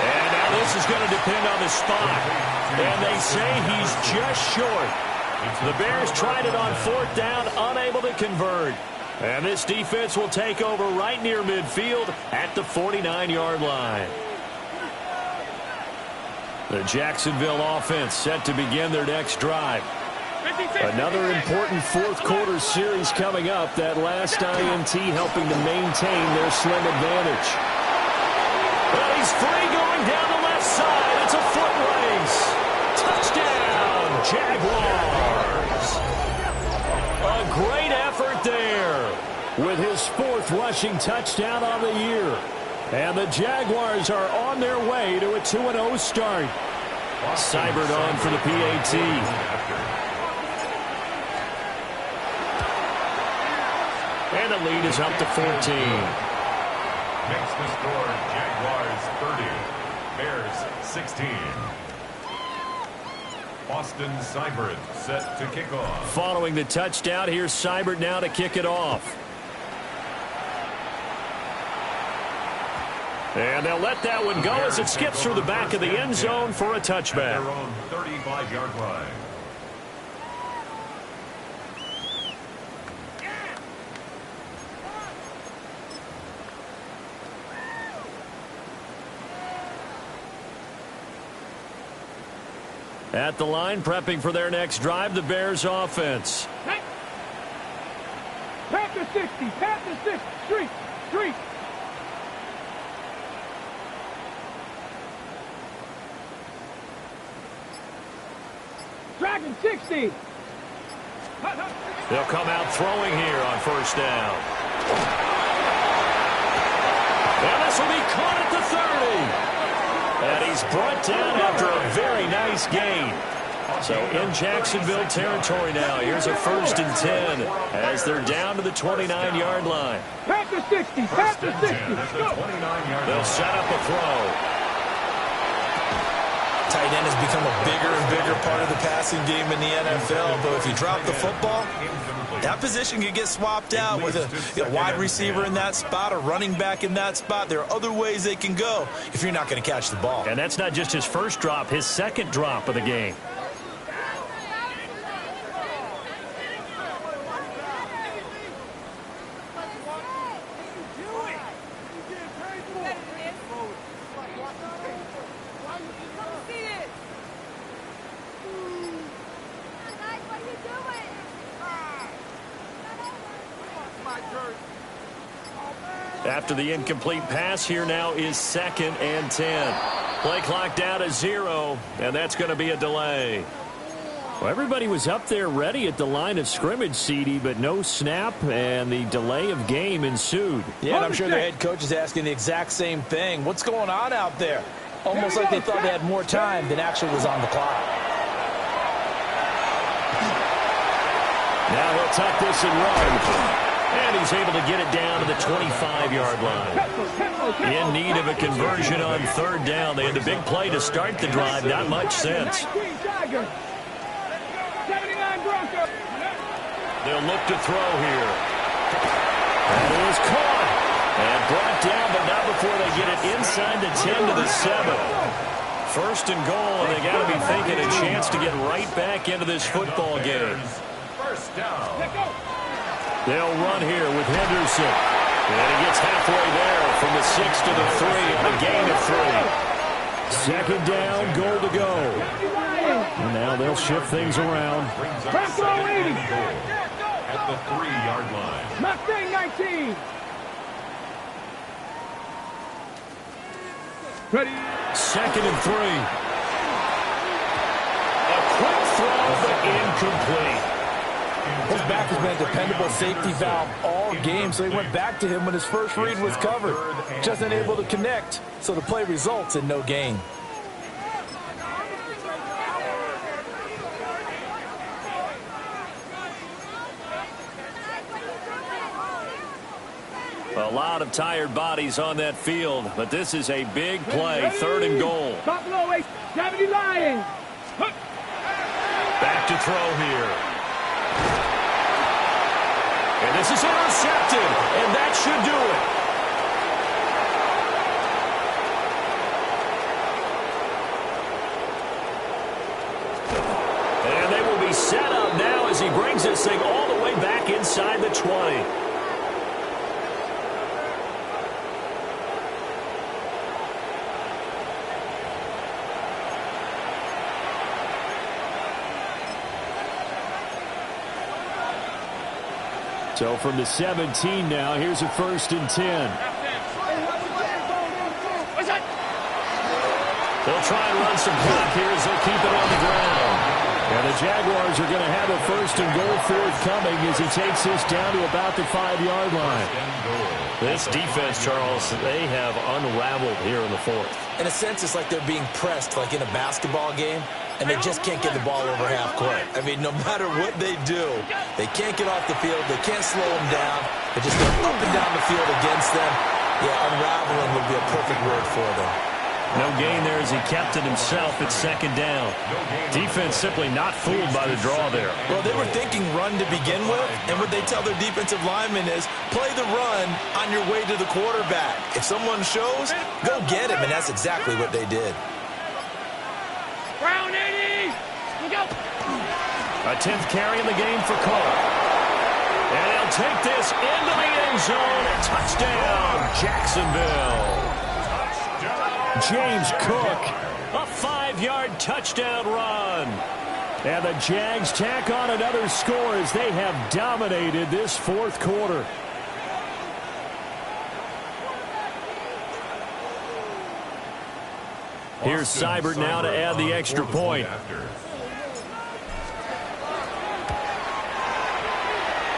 Speaker 1: And now this is going to depend on the spot, and they say he's just short. The Bears tried it on 4th down, unable to convert. And this defense will take over right near midfield at the 49-yard line. The Jacksonville offense set to begin their next drive. Another important fourth-quarter series coming up. That last INT helping to maintain their slim advantage. Well, he's free going down the left side. It's a foot race. Touchdown, Jaguars. A great effort there with his 4th rushing touchdown on the year. And the Jaguars are on their way to a 2-0 start. Seibert on for the PAT. And the lead is up to 14.
Speaker 3: Makes the score Jaguars 30, Bears 16. Austin Seibert set to kick off.
Speaker 1: Following the touchdown, here's Seibert now to kick it off. And they'll let that one go as it skips through the back of the end zone for a touchback.
Speaker 3: At their own 35-yard line.
Speaker 1: At the line, prepping for their next drive, the Bears offense.
Speaker 4: Panther 60, Panther 60, street, street. Dragon 60.
Speaker 1: They'll come out throwing here on 1st down. And this will be caught at the 30. And he's brought down after a very nice gain. So in Jacksonville territory now. Here's a 1st and 10 as they're down to the 29-yard line.
Speaker 4: Panther 60, Panther 60.
Speaker 1: They'll set up a throw.
Speaker 2: Tight end has become a bigger and bigger part of the passing game in the NFL, but if you drop the football, that position can get swapped out with a wide receiver in that spot, a running back in that spot. There are other ways they can go if you're not going to catch the ball.
Speaker 1: And that's not just his first drop, his 2nd drop of the game. After the incomplete pass, here now is 2nd and 10. Play clock down to 0, and that's going to be a delay. Well, everybody was up there ready at the line of scrimmage, CD, but no snap, and the delay of game ensued.
Speaker 2: Yeah, and I'm sure their head coach is asking the exact same thing. What's going on out there? Almost like they thought they had more time than actually was on the clock.
Speaker 1: Now he'll tuck this and run. And he's able to get it down to the 25-yard line. In need of a conversion on 3rd down. They had the big play to start the drive. Not much sense. They'll look to throw here. And it was caught. And brought down, but not before they get it inside the 10 to the 7. 1st and goal, and they got to be thinking a chance to get right back into this football game.
Speaker 3: 1st down.
Speaker 1: They'll run here with Henderson. And he gets halfway there from the 6 to the 3 on a gain of 3. 2nd down, goal to go. And now they'll shift things around.
Speaker 3: At the 3-yard line.
Speaker 4: Mustang 19. Ready.
Speaker 1: 2nd and 3. A quick throw, but incomplete.
Speaker 2: His back has been a dependable safety valve all game, so he went back to him when his first read was covered. Just unable to connect, so the play results in no gain.
Speaker 1: A lot of tired bodies on that field, but this is a big play, 3rd and goal.
Speaker 4: Buffalo 70 Lions.
Speaker 1: Back to throw here. And this is intercepted, and that should do it. And they will be set up now as he brings this thing all the way back inside the 20. So from the 17 now, here's a 1st and 10. They'll try and run some clock here as they'll keep it on the ground. And the Jaguars are going to have a 1st and goal forthcoming as he takes this down to about the 5-yard line. This defense, Charles, they have unraveled here in the 4th.
Speaker 2: In a sense, it's like they're being pressed like in a basketball game, and they just can't get the ball over half court. I mean, no matter what they do, they can't get off the field. They can't slow them down. They just go up and down the field against them. Yeah, unraveling would be a perfect word for them.
Speaker 1: No gain there as he kept it himself at 2nd down. Defense simply not fooled by the draw there.
Speaker 2: Well, they were thinking run to begin with, and what they tell their defensive linemen is play the run on your way to the quarterback. If someone shows, go get him, and that's exactly what they did.
Speaker 4: Brown 80. Go.
Speaker 1: A 10th carry in the game for Cook. And he'll take this into the end zone. Touchdown, Jacksonville. James Cook, a 5-yard touchdown run. And the Jags tack on another score as they have dominated this 4th quarter. Here's Seibert now to add the extra point.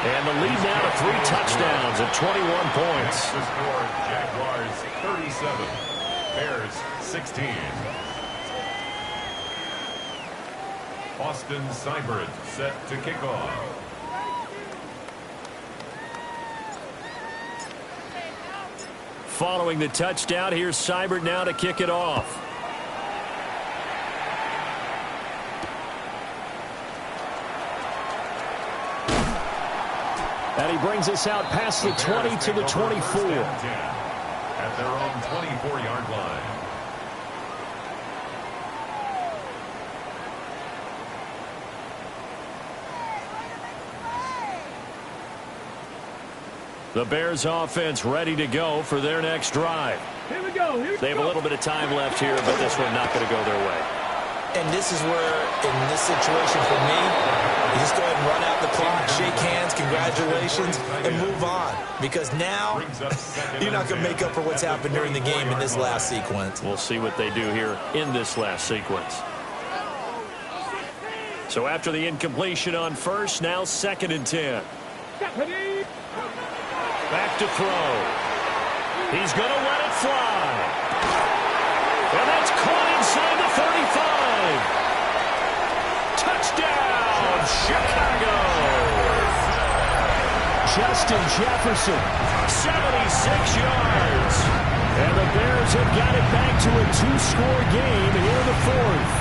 Speaker 1: And the lead now to 3 touchdowns at 21 points.
Speaker 3: The score, Jaguars 37, Bears 16. Austin Seibert set to kick off.
Speaker 1: Following the touchdown, here's Seibert now to kick it off. And he brings us out past the 20 to the 24.
Speaker 3: At their own 24-yard line.
Speaker 1: The Bears offense ready to go for their next drive.
Speaker 4: Here we go.
Speaker 1: They have a little bit of time left here, but this one not going to go their way.
Speaker 2: And this is where, in this situation for me, you just go ahead and run out the clock, shake hands, congratulations, and move on. Because now, you're not going to make up for what's happened during the game in this last sequence.
Speaker 1: We'll see what they do here in this last sequence. So after the incompletion on first, now 2nd and 10. Back to throw. He's going to let it fly. And that's caught inside the 35. Touchdown, Chicago. Justin Jefferson, 76 yards. And the Bears have got it back to a 2-score game here in the 4th.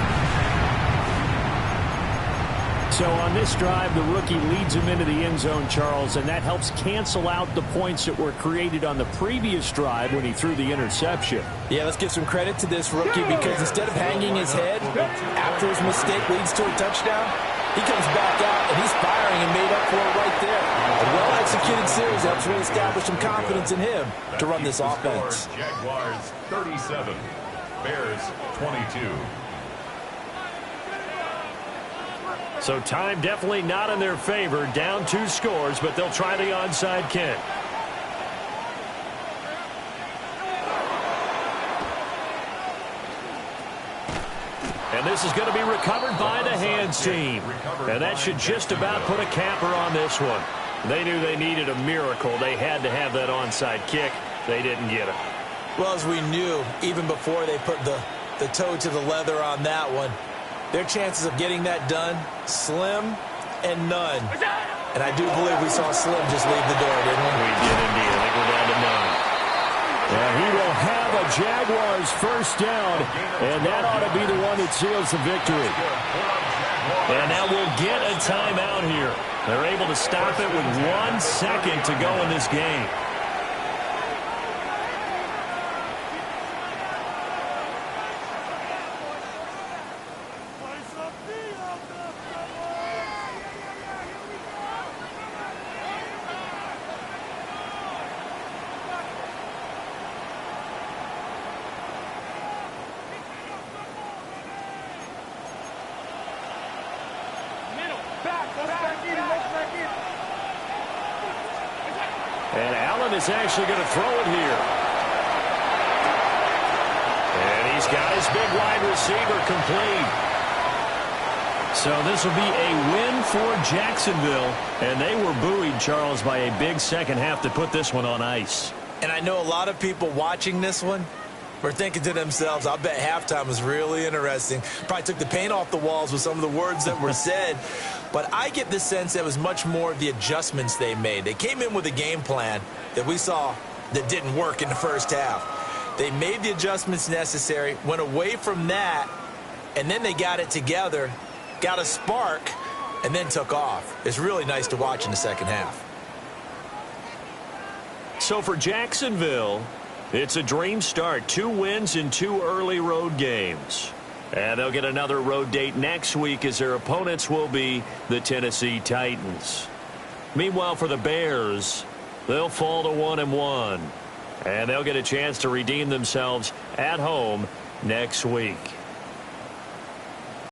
Speaker 1: So on this drive, the rookie leads him into the end zone, Charles, and that helps cancel out the points that were created on the previous drive when he threw the interception.
Speaker 2: Yeah, let's give some credit to this rookie because instead of hanging his head after his mistake leads to a touchdown, he comes back out and he's firing and made up for it right there. A well-executed series helps reestablish some confidence in him to run this offense.
Speaker 3: Jaguars 37, Bears 22.
Speaker 1: So time definitely not in their favor. Down 2 scores, but they'll try the onside kick. And this this is going to be recovered by the hands team. And that should just about put a capper on this one. They knew they needed a miracle. They had to have that onside kick. They didn't get it.
Speaker 2: Well, as we knew, even before they put the toe to the leather on that one, their chances of getting that done, slim and none. And I do believe we saw Slim just leave the door, didn't we?
Speaker 1: We did indeed. I think we're down to none. And he will have a Jaguars first down, and that ought to be the one that seals the victory. And now we'll get a timeout here. They're able to stop it with 1 second to go in this game. And Allen is actually going to throw it here. And he's got his big wide receiver complete. So this will be a win for Jacksonville. And they were buoyed, Charles, by a big second half to put this one on ice.
Speaker 2: And I know a lot of people watching this one were thinking to themselves, I'll bet halftime was really interesting. Probably took the paint off the walls with some of the words that were said. But I get the sense that it was much more the adjustments they made. They came in with a game plan that we saw that didn't work in the first half. They made the adjustments necessary, went away from that, and then they got it together, got a spark, and then took off. It's really nice to watch in the second half.
Speaker 1: So for Jacksonville, it's a dream start. 2 wins in 2 early road games. And they'll get another road date next week as their opponents will be the Tennessee Titans. Meanwhile, for the Bears, they'll fall to 1-1. And they'll get a chance to redeem themselves at home next week.